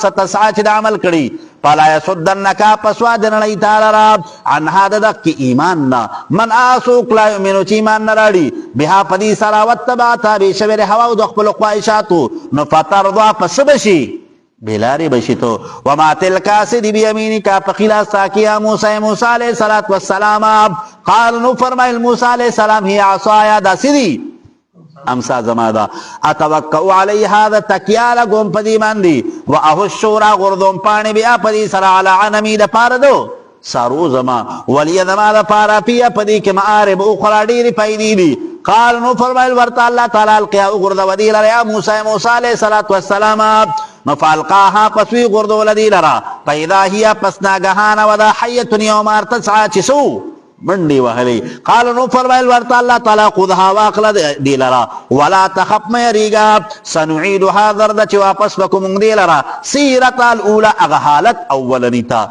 ستسعا چی دا عمل کری فلا يصدنك پسوا دنړی تعالی را عن هذا دک ایماننا من اسوک لا یمنو چې ایمان نه راړي بها پدی سرا وتبعتا به شویر هوا او د خپل خواهشاتو نو فترضا پس بشي بلاری بشی تو وما تلکا سدی بیمینی کا پخیلا ساکیا موسی علیہ السلام قال نو فرمائل موسی علیہ السلام ہی عصایا دا سدی امسا زمادا اتوقعو علی هذا تکیالا گم پدی ماندی و احشورا غردم پانی بیا پدی سرا علا عنمی دا پاردو سارو زما ولی زما دا پارا پیا پدی که معارب اخرا دیر پیدی دی قال نو فرمائل ورطا اللہ تعالی القیا غرد ودی لریا موسی علیہ السلام نفالقاها پسوی غردو لدی لرا پیدا ہیا پسنا گہانا ودا حیتن یومار تسعا چسو منڈی وحلی قال نو فرمائل ورطا اللہ تعالی خودها واقل دی لرا ولا تخف میریگا سنعیدها ذرد چی واپس بکمونگ دی لرا سیرتا الاولا اغحالت اولنیتا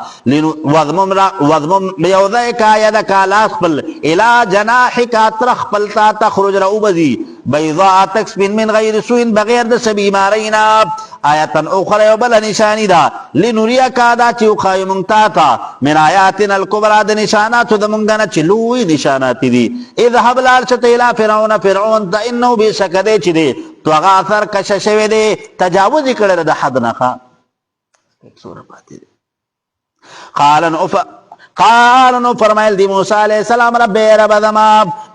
وضمم بیوضیکا یدکا لاسپل الى جناحکا ترخپلتا تخرج رؤو بزی بیضاء تکسبن من غیر سوین بغیر دس بیمارینا آیتن اخرى وبل نشانی دا لنوريکا دا چی اخای منگتاتا من آیاتنا الکبرى دا نشانات دا منگنا چلوی نشاناتی دی اذهب لارشت الى فرعون تا انہو بی شکدے چی دے تو اغاثر کششوی دے تجاوزی کڑر دا حد نخوا ایک سورہ پاتی دے قال نو فرمائل دی موسیٰ علیہ السلام رب رب دما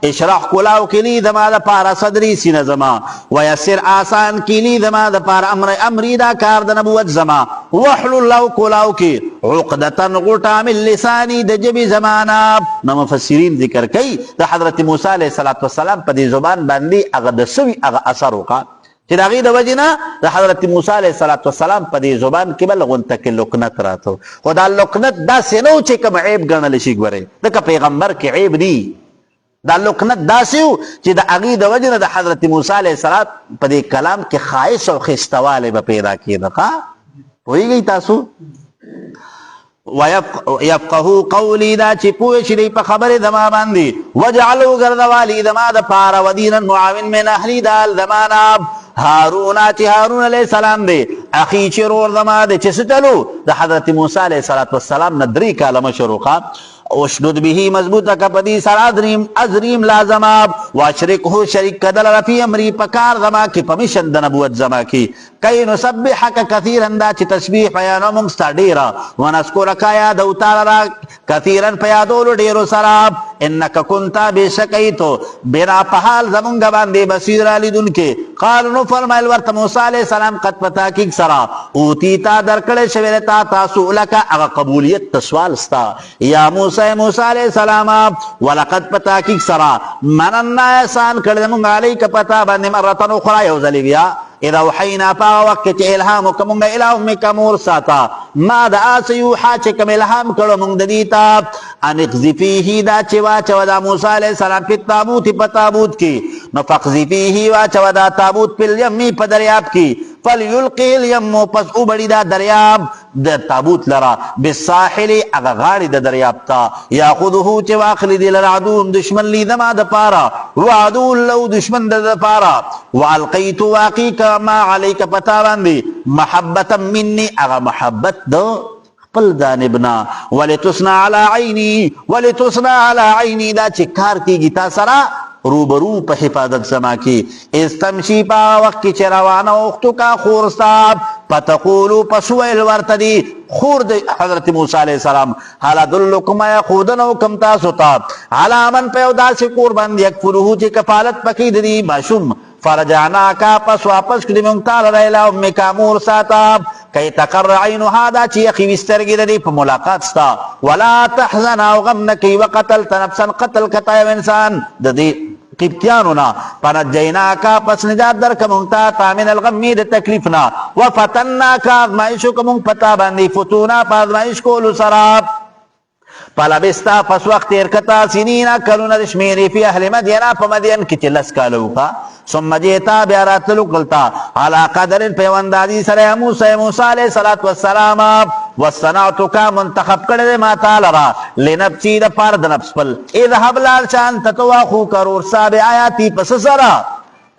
اشرح کلاو کلی دما دا پارا صدری سین زما ویسر آسان کلی دما دا پارا امری دا کار دا نبوت زما وحلو اللہ کلاو کی عقدتن غٹا من لسانی دا جبی زمانا نمفسرین ذکر کئی دا حضرت موسیٰ علیہ السلام پا دی زبان باندی اغا دسوی اغا اثر وقا چی دا غید وجنا دا حضرت موسیٰ علیہ السلام پا دی زبان کی بلغن تک لکنت راتو خدا لکنت دا سنو چی کم عیب گرنل شکورے دا کا پیغمبر کی عیب دی دا لکنت دا سیو چی دا غید وجنا دا حضرت موسیٰ علیہ السلام پا دی کلام کی خائص و خستوالے با پیدا کی دا ہوئی گئی تاسو ویفقهو قولی دا چی پوش دی پا خبر دما باندی وجعلو گردوالی دما دا پارا ودینا معاون من اہلی دال دمانا هارونا چی هارون علیہ السلام دے اخی چرور دما دے چی ستلو دا حضرت موسیٰ علیہ السلام ندری کالم شروقا وشدد به مضبوطا کپدی سر ازریم لازما واشرکہو شرک کدل رفی امری پکار دما کی پمیشن دا نبوت زما کی کئی نسبحک کثیرن دا چی تسبیح پیانو منگستا دیرا ونسکرکا یادو تارا کثیرن پیادولو دیرو سراب انکا کنتا بے شکی تو بنا پحال زمونگا باندے بصیر آلی دن کے قال نو فرمائل ورط موسیٰ علیہ السلام قد پتا کیک سرا اوتیتا درکڑے شویرتا تاسو لکا اغا قبولیت تسوال ستا یا موسیٰ علیہ السلام ولقد پتا کیک سرا مننا احسان کردے مونگا علیکا پتا باندے مرتن اخرى یوزلی بیا اذا وحینا پا وقت چی الہامو کمونگا الہ امکا مورساتا ما دا آسیوحا چکم الہام کرو مونگ دیتا ان اقذفیہی دا چی واچو دا موسیٰ علیہ السلام پی تابوتی پا تابوت کی نفقذفیہی واچو دا تابوت پی الیمی پا دریاب کی فلیلقی الیمو پس او بڑی دا دریاب دا تابوت لرا بالساحلی اگا غاڑی دا دریاب تا یا خودہو چی واخلی دی لرعدون دشمن لی دما دا پارا وعدون لو دشمن دا پارا والقیتو واقی کا ما علیک پتا باندی محبتا منی اغا محبت دو پل جانبنا ولتصنع علی عینی دا چکار کی گی تا سرا روبرو پا حفاظت زما کی استمشی پا وقت کی چروانا اختو کا خورستاب پتقولو پسویل ورتدی خورد حضرت موسیٰ علیہ السلام حالا دلکم یا خودنو کم تاسوتاب حالا من پیودا سے قربان یکفرہو چی کفالت پکید دی باشم فرجعنا کا پس واپس کدی منگتال ریلا امی کا مورساتاب کئی تقر عینوها دا چی اخی وسترگی دی پا ملاقات ستا ولا تحزن او غم نکی وقتلت نفسا قتل کتایم انسان دا دی قبطیانونا پنجیناکا پس نجات در کمونگتا تا من الغمی دا تکلیفنا وفتناکا آزمائشو کمونگ پتا باندی فتونا پا آزمائش کولو سراب پلبستا پس وقت ارکتا سنینا کلونا دشمیری فی اہل مدینہ پا مدین کی چلس کالوکا ثم جیتا بیاراتلو قلتا علا قدر پیوندازی سر موسیٰ علیہ السلام وصنعتو کا منتخب کردے ما تالرا لنبچی دا پارد نفس پل اذهب لالشان تتواخو کرور صاب آیاتی پس سرا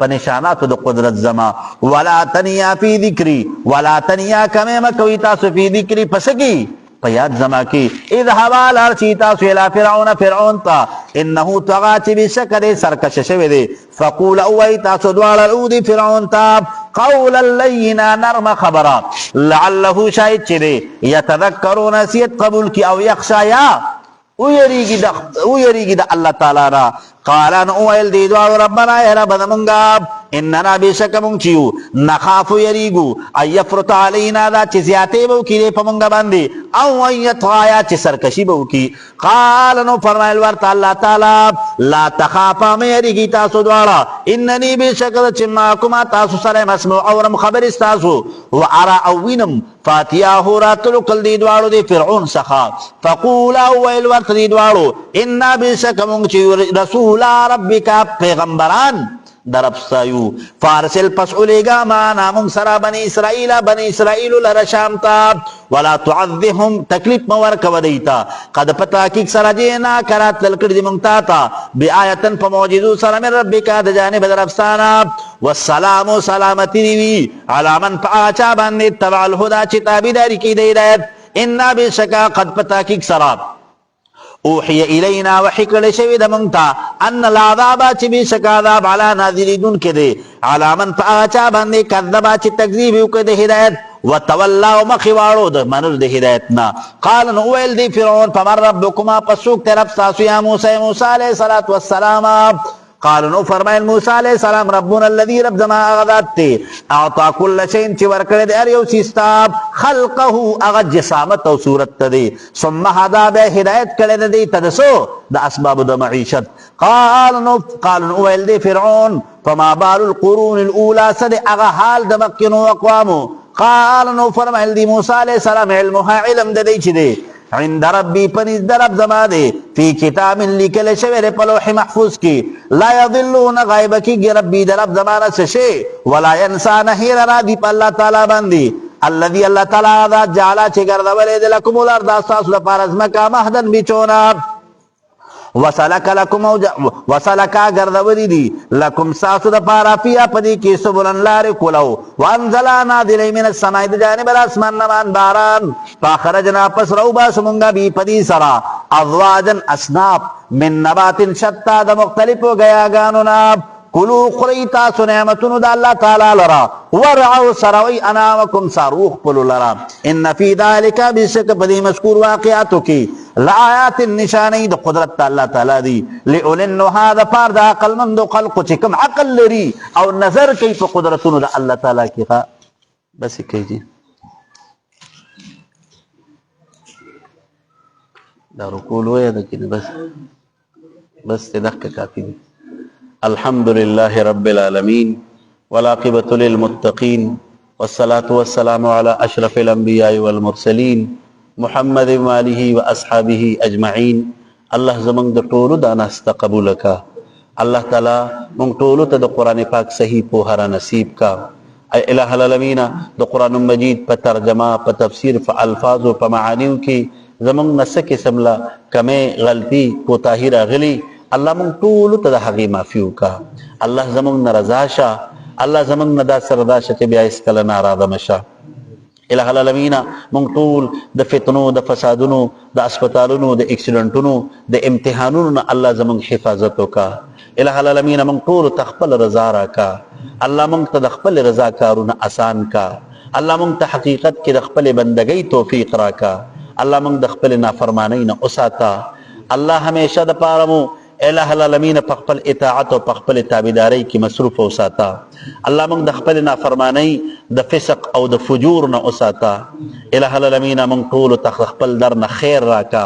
پنشانات د قدرت زما ولا تنیا فی ذکری ولا تنیا کمه مکوی تاسو فی ذکری پسکی پیاد زما کی اذهبا لارچی تاسو الى فرعون تا انه طغى چې بشکره سرکش شوی دی فقول اوی تاسو دواړه اودی فرعون تا قولا لینا نرم خبره لعله شاید چې دی یتذکروا نسیت قبول کی او یخشا یا ویریږي د الله تعالی را قال ان اویل دی دوار ربنا یا رب زمونږه اننا بشک مونږ چیو نخاف یریګو ایفرط علینا دا چې زیاتې به وکړي په مونږ باندې او ایطغایا چې سرکشي به وکړي قال نو فرمایل ورته الله تعالی لا تخافا مې یریږي تاسو دواړه انني بشک چې معکما تاسو سره مسموع اورم خبر استاسو وارى او وینم فاتیاه راتلو کل دی دوارو دی فرعون سخا فقولا ویل ورته دی دوارو انا بشک مونږ چې رسول ربک پیغمبران دربستایو فارسل پس اولیگا مانا من سرا بنی اسرائیل لرشامتا ولا تعذهم تکلیف مورک ودیتا قد پتاکیک سرا جینا کرات للکر دی منگتاتا بی آیتن پا موجزو سرا من ربکا دجانب دربستانا والسلام سلامتی دیوی علا من پا آچا باندی تبع الہدا چی تابی داری کی دیدایت انا بشکا قد پتاکیک سرا اوحی الینا وحکل شوید منگتا ان العذابا چی بیشک عذاب علا نازلیدون کے دے علا من فآچا بندے کذبا چی تکذیبیو کے دے ہدایت وتولا ومخوارو دے منر دے ہدایتنا قال نویل دی فرعون فمن ربکما پسوک تے رب ساسو یا موسیٰ علیہ السلام قال نو فرمائل موسیٰ علیہ السلام ربنا الذي رب زما اغذات تے اعطا کل شین چی ورکڑ دے اریو سیستاب خلقہو اغد جسامت و صورت تدے ثم حدا بے ہدایت کڑے دے تدسو دا اسباب دا معیشت قال نو ویل دے فرعون فما بال القرون الاولا صد اغا حال دا مکنو اقوامو قال نو فرمائل دی موسیٰ علیہ السلام علمها علم دے چی دے عند ربی پنیز درب زما دے فی کتاب لکل شویر پلوح محفوظ کی لا یضلون غائب کی گی ربی درب زمانہ سشے ولا ینسان ہیر را دی پا اللہ تعالی باندی الذي اللہ تعالی ذات جعلا چه گردولے دے لکم الارد استاس لپارز مکا مہدن بچونا وسلکا گردولی دی لکم ساسو دا پارا پیا پدی کی سبولن لار کولو وانزلا نادلی من السمائی دا جانب الاسمان نمان باران فاخرجنا پس روبا سمونگا بی پدی سرا ازواجن اسناب من نبات شتا دا مختلف و گیا گانونا کلو خریتا سنعمتنو دا اللہ تعالی لرا ورعو سروی انامکم ساروخ پلو لرا ان فی ذالکا بشک پدی مذکور واقعاتو کی لآیات نشانی دا قدرت اللہ تعالی دی لئولنو دا پار دا عقل مندو خلقو چکم عقل لری او نظر کی پا قدرتنو دا اللہ تعالی کی خواہ بس اکی جی دا رکولو ہے دا کنی بس تدخ کافی دی الحمد لله رب العالمين والعاقبة للمتقين والصلاة والسلام على أشرف الأنبياء والمرسلين محمد وآله وأصحابه أجمعين الله زمان دا طولو دا ناستا قبولکا الله تعالی من طولو تا دا قرآن پاک صحیح پوہرا نصیب کا اے الہ العالمین دا قرآن مجید پا ترجمہ پا تفسیر پا الفاظ و پا معانیوں کی زمان نسک سملا کمے غلطی کوتاہی راغلی اللہ منگ طولو تا دا حقی معفیو کا اللہ زمان نرزاشا اللہ زمان ندا سرداشا چی بیا اسکال نارادا مشا الہ العالمین منگ طول دا فتنو دا فسادنو دا اسپتالونو دا ایکسیڈنٹونو دا امتحانونو نا اللہ زمان حفاظتو کا الہ العالمین منگ طول تخپل رزارا کا اللہ منگ تا دخپل رضا کارونا آسان کا اللہ منگ تا حقیقت کی دخپل بندگی توفیق را کا اللہ منگ دخپل نافرمانی نا اساتا اللہ ہمیشہ دا پارمو الہ العالمین پخپل اطاعت و پخپل تابداری کی مصروف اوساتا اللہ منگ دخپل نافرمانی دا فسق او دا فجور نا اوساتا الہ العالمین منگ طول تخپل درنا خیر راکا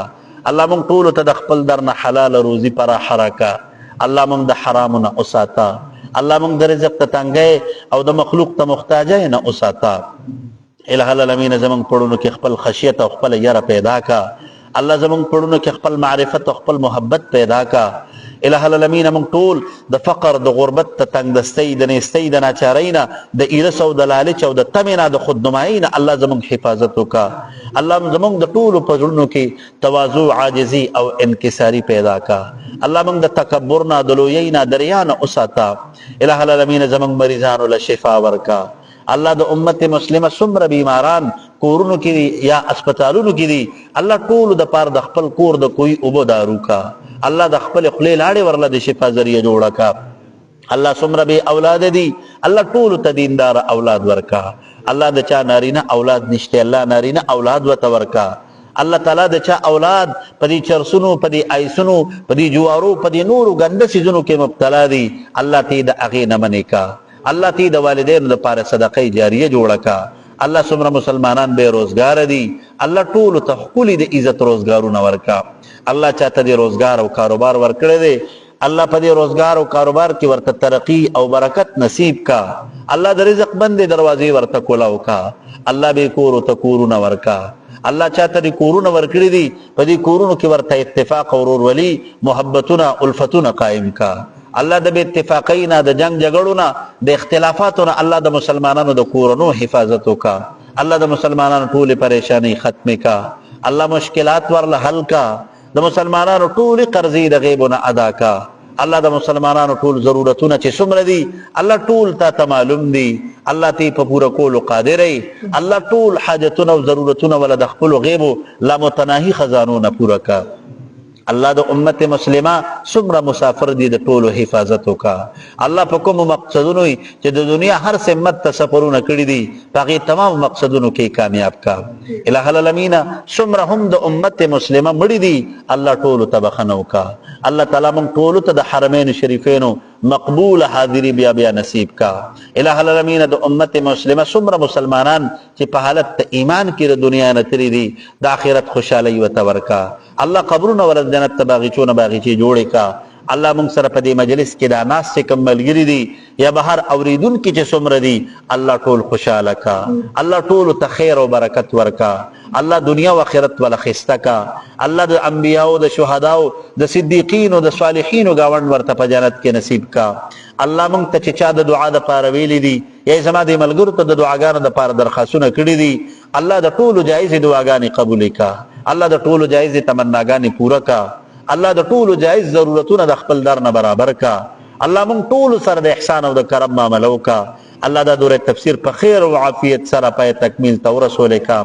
اللہ منگ طول تدخپل درنا حلال روزی پرا حراکا اللہ منگ دا حرام نا اوساتا اللہ منگ دا رزق تتنگے او دا مخلوق تا مختاجے نا اوساتا الہ العالمین زمان پڑھونو کی خپل خشیت و خپل یر پیدا کا اللہ زمان پڑھونو کی خپل معرفت و خپل محبت پیدا کا الہ العالمین موږ ټول د فقر د غربت د تنګدستۍ د نیستۍ د ناچارۍ نه د ایرس او د لالچ او د تمې نه د خودنمایۍ نه الله زموږ حفاظت وکړه. الله زموږ د ټولو په زړونو کې تواضع عاجزي او انکساري پیدا کړه. الله موږ د تکبر نه د لویۍ نه د ریا نه وساته. الہ العالمین زموږ مریضانو له شفا ورکړه. الله د امت مسلمه څومره بیماران کورونو کې دي یا اسپیټالونو کې دي، الله ټول د پاره د خپل کور د کوئی اوبو دارو کا، الله د خپل خپل لاړې ورله د شفا ذریعہ جوړه کا. الله څومره به اولاد دي، الله ټول ته دیندار اولاد ورکا. الله د چا نارینه اولاد نشته، الله نارینه اولاد وته ورکا. الله تعالی د چا اولاد پدی چرسونو پدی ایسونو پدی جوارو پدی نورو ګنده سيزونو کې مبتلا دي، الله تی د اغه نه منې کا. الله تی د والدینو لپاره صدقه جاریه جوړه کا. الله څومره مسلمانان بے روزګار دي، الله ټول ته خپل د عزت روزګارونه ورکا. الله چاته د روزګار او کاروبار ورکړي دي، الله په دې روزګار او کاروبار کې ورته ترقی او برکت نصیب کا. الله د رزق بندې دروازې ورته کولاو کا. الله به کور او تکورونه ورکا. الله چاته د کورونه ورکړي دي، په دې کورونو کې ورته اتفاق او ورورولي محبتونه الفتونه قائم کا. الله د اتفاقینا د جنگ جګړو د اختلافاتو الله د مسلمانانو د کورونو حفاظت وکا. الله د مسلمانانو ټول پریشانی ختم کا. الله مشکلات ورله حل کا. د مسلمانانو ټول قرضې د غیبونه ادا کا. الله د مسلمانانو ټول ضرورتونه چې څومره دي الله ټول ته معلوم دي، الله تی په پوره کولو قادر دی. الله ټول حاجتونه او ضرورتونه ول د خپل غیبو لا متناهي خزانو نه پوره کا. الله د امت مسلمه څومره مسافر دي د ټولو حفاظت وکا. الله په کوم مقصدونو چې د دنیا هر سمت ته سفرونه کړی دي هغه تمام مقصدونو کې کامیاب کا. الہ العالمین څومره هم د امت مسلمه مړي دي الله ټولو ته بخنه وکا. الله تعالی موږ ټولو ته د حرمین شریفینو مقبول حاضری بیا بیا نصیب کا. الہ العالمین د امت مسلمه څومره مسلمانان چې په حالت ایمان کې د دنیا نه تری دي د آخرت خوشالۍ وته ورکا. الله قبرونه ول جنت ته باغچونه باغچې جوړې کا. الله موږ سره په دې مجلس کې دا ناس چې کوم ملګري دي یا بهر اوریدونکو چې څومره دي الله ټول خوشاله کا. الله ټول ته خیر او برکت ورکا. الله دنیا او آخرت ول خسته کا. الله د انبیاء او د شهدا او د صدیقین او د صالحین گاوند ورته په جنت کې نصیب کا. الله موږ ته چې چا د دعا د پاره ویلې دي یا زما د ملګرو ته د دعاګانو د پاره درخواستونه کړې دي الله د ټولو جایز دعاګانې قبول کا. الله د ټولو جایز تمناګانې پوره کا. الله د ټولو جایز ضرورتونه د خپل در نه برابر کا. الله مونږ ټول سره د احسان او د کرم معاملو کا. الله دا دوره تفسیر په خیر او عافیت سره پای تکمیل ته ورسول کا.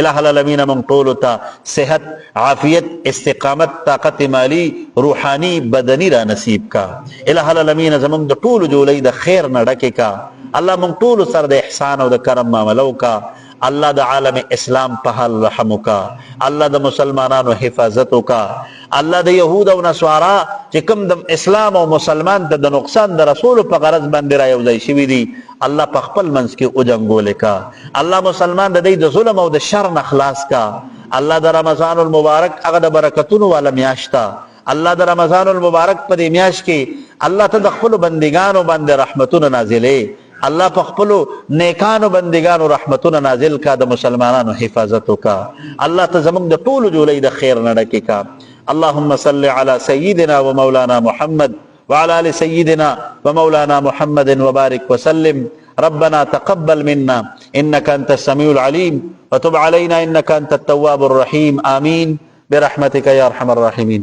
الہ العالمین مونږ ټول ته صحت عافیت استقامت طاقت مالی روحانی بدنی را نصیب کا. الہ العالمین زمونږ د ټولو جولې د خیر نه ډکه کا. الله مونږ ټول سره د احسان او د کرم معاملو کا. الله د عالم اسلام په حال رحم وکا. الله د مسلمانانو حفاظت وکا. الله د يهود او نصارا چې کوم د اسلام او مسلمان ته د نقصان د رسول په غرض باندې را یو ځای شوی دي الله په خپل منځ کې او جنگول کا. الله مسلمان د دې د ظلم او د شر نه خلاص کا. الله د رمضان المبارک هغه د برکتونو والا میاشتا. الله د رمضان المبارک په دې میاش کې الله ته د خپل بندگانو باندې رحمتونه نازلې. الله په خپل نیکانو بندگانو رحمتونه نازل کا. د مسلمانانو حفاظت وکا. الله ته زموږ د ټولو جولې د خیر نه ډکې کا. اللهم صل على سيدنا ومولانا محمد وعلى آل سيدنا ومولانا محمد وبارك وسلم. ربنا تقبل منا إنك أنت السميع العليم وتب علينا إنك أنت التواب الرحيم. آمين برحمتك يا أرحم الراحمين.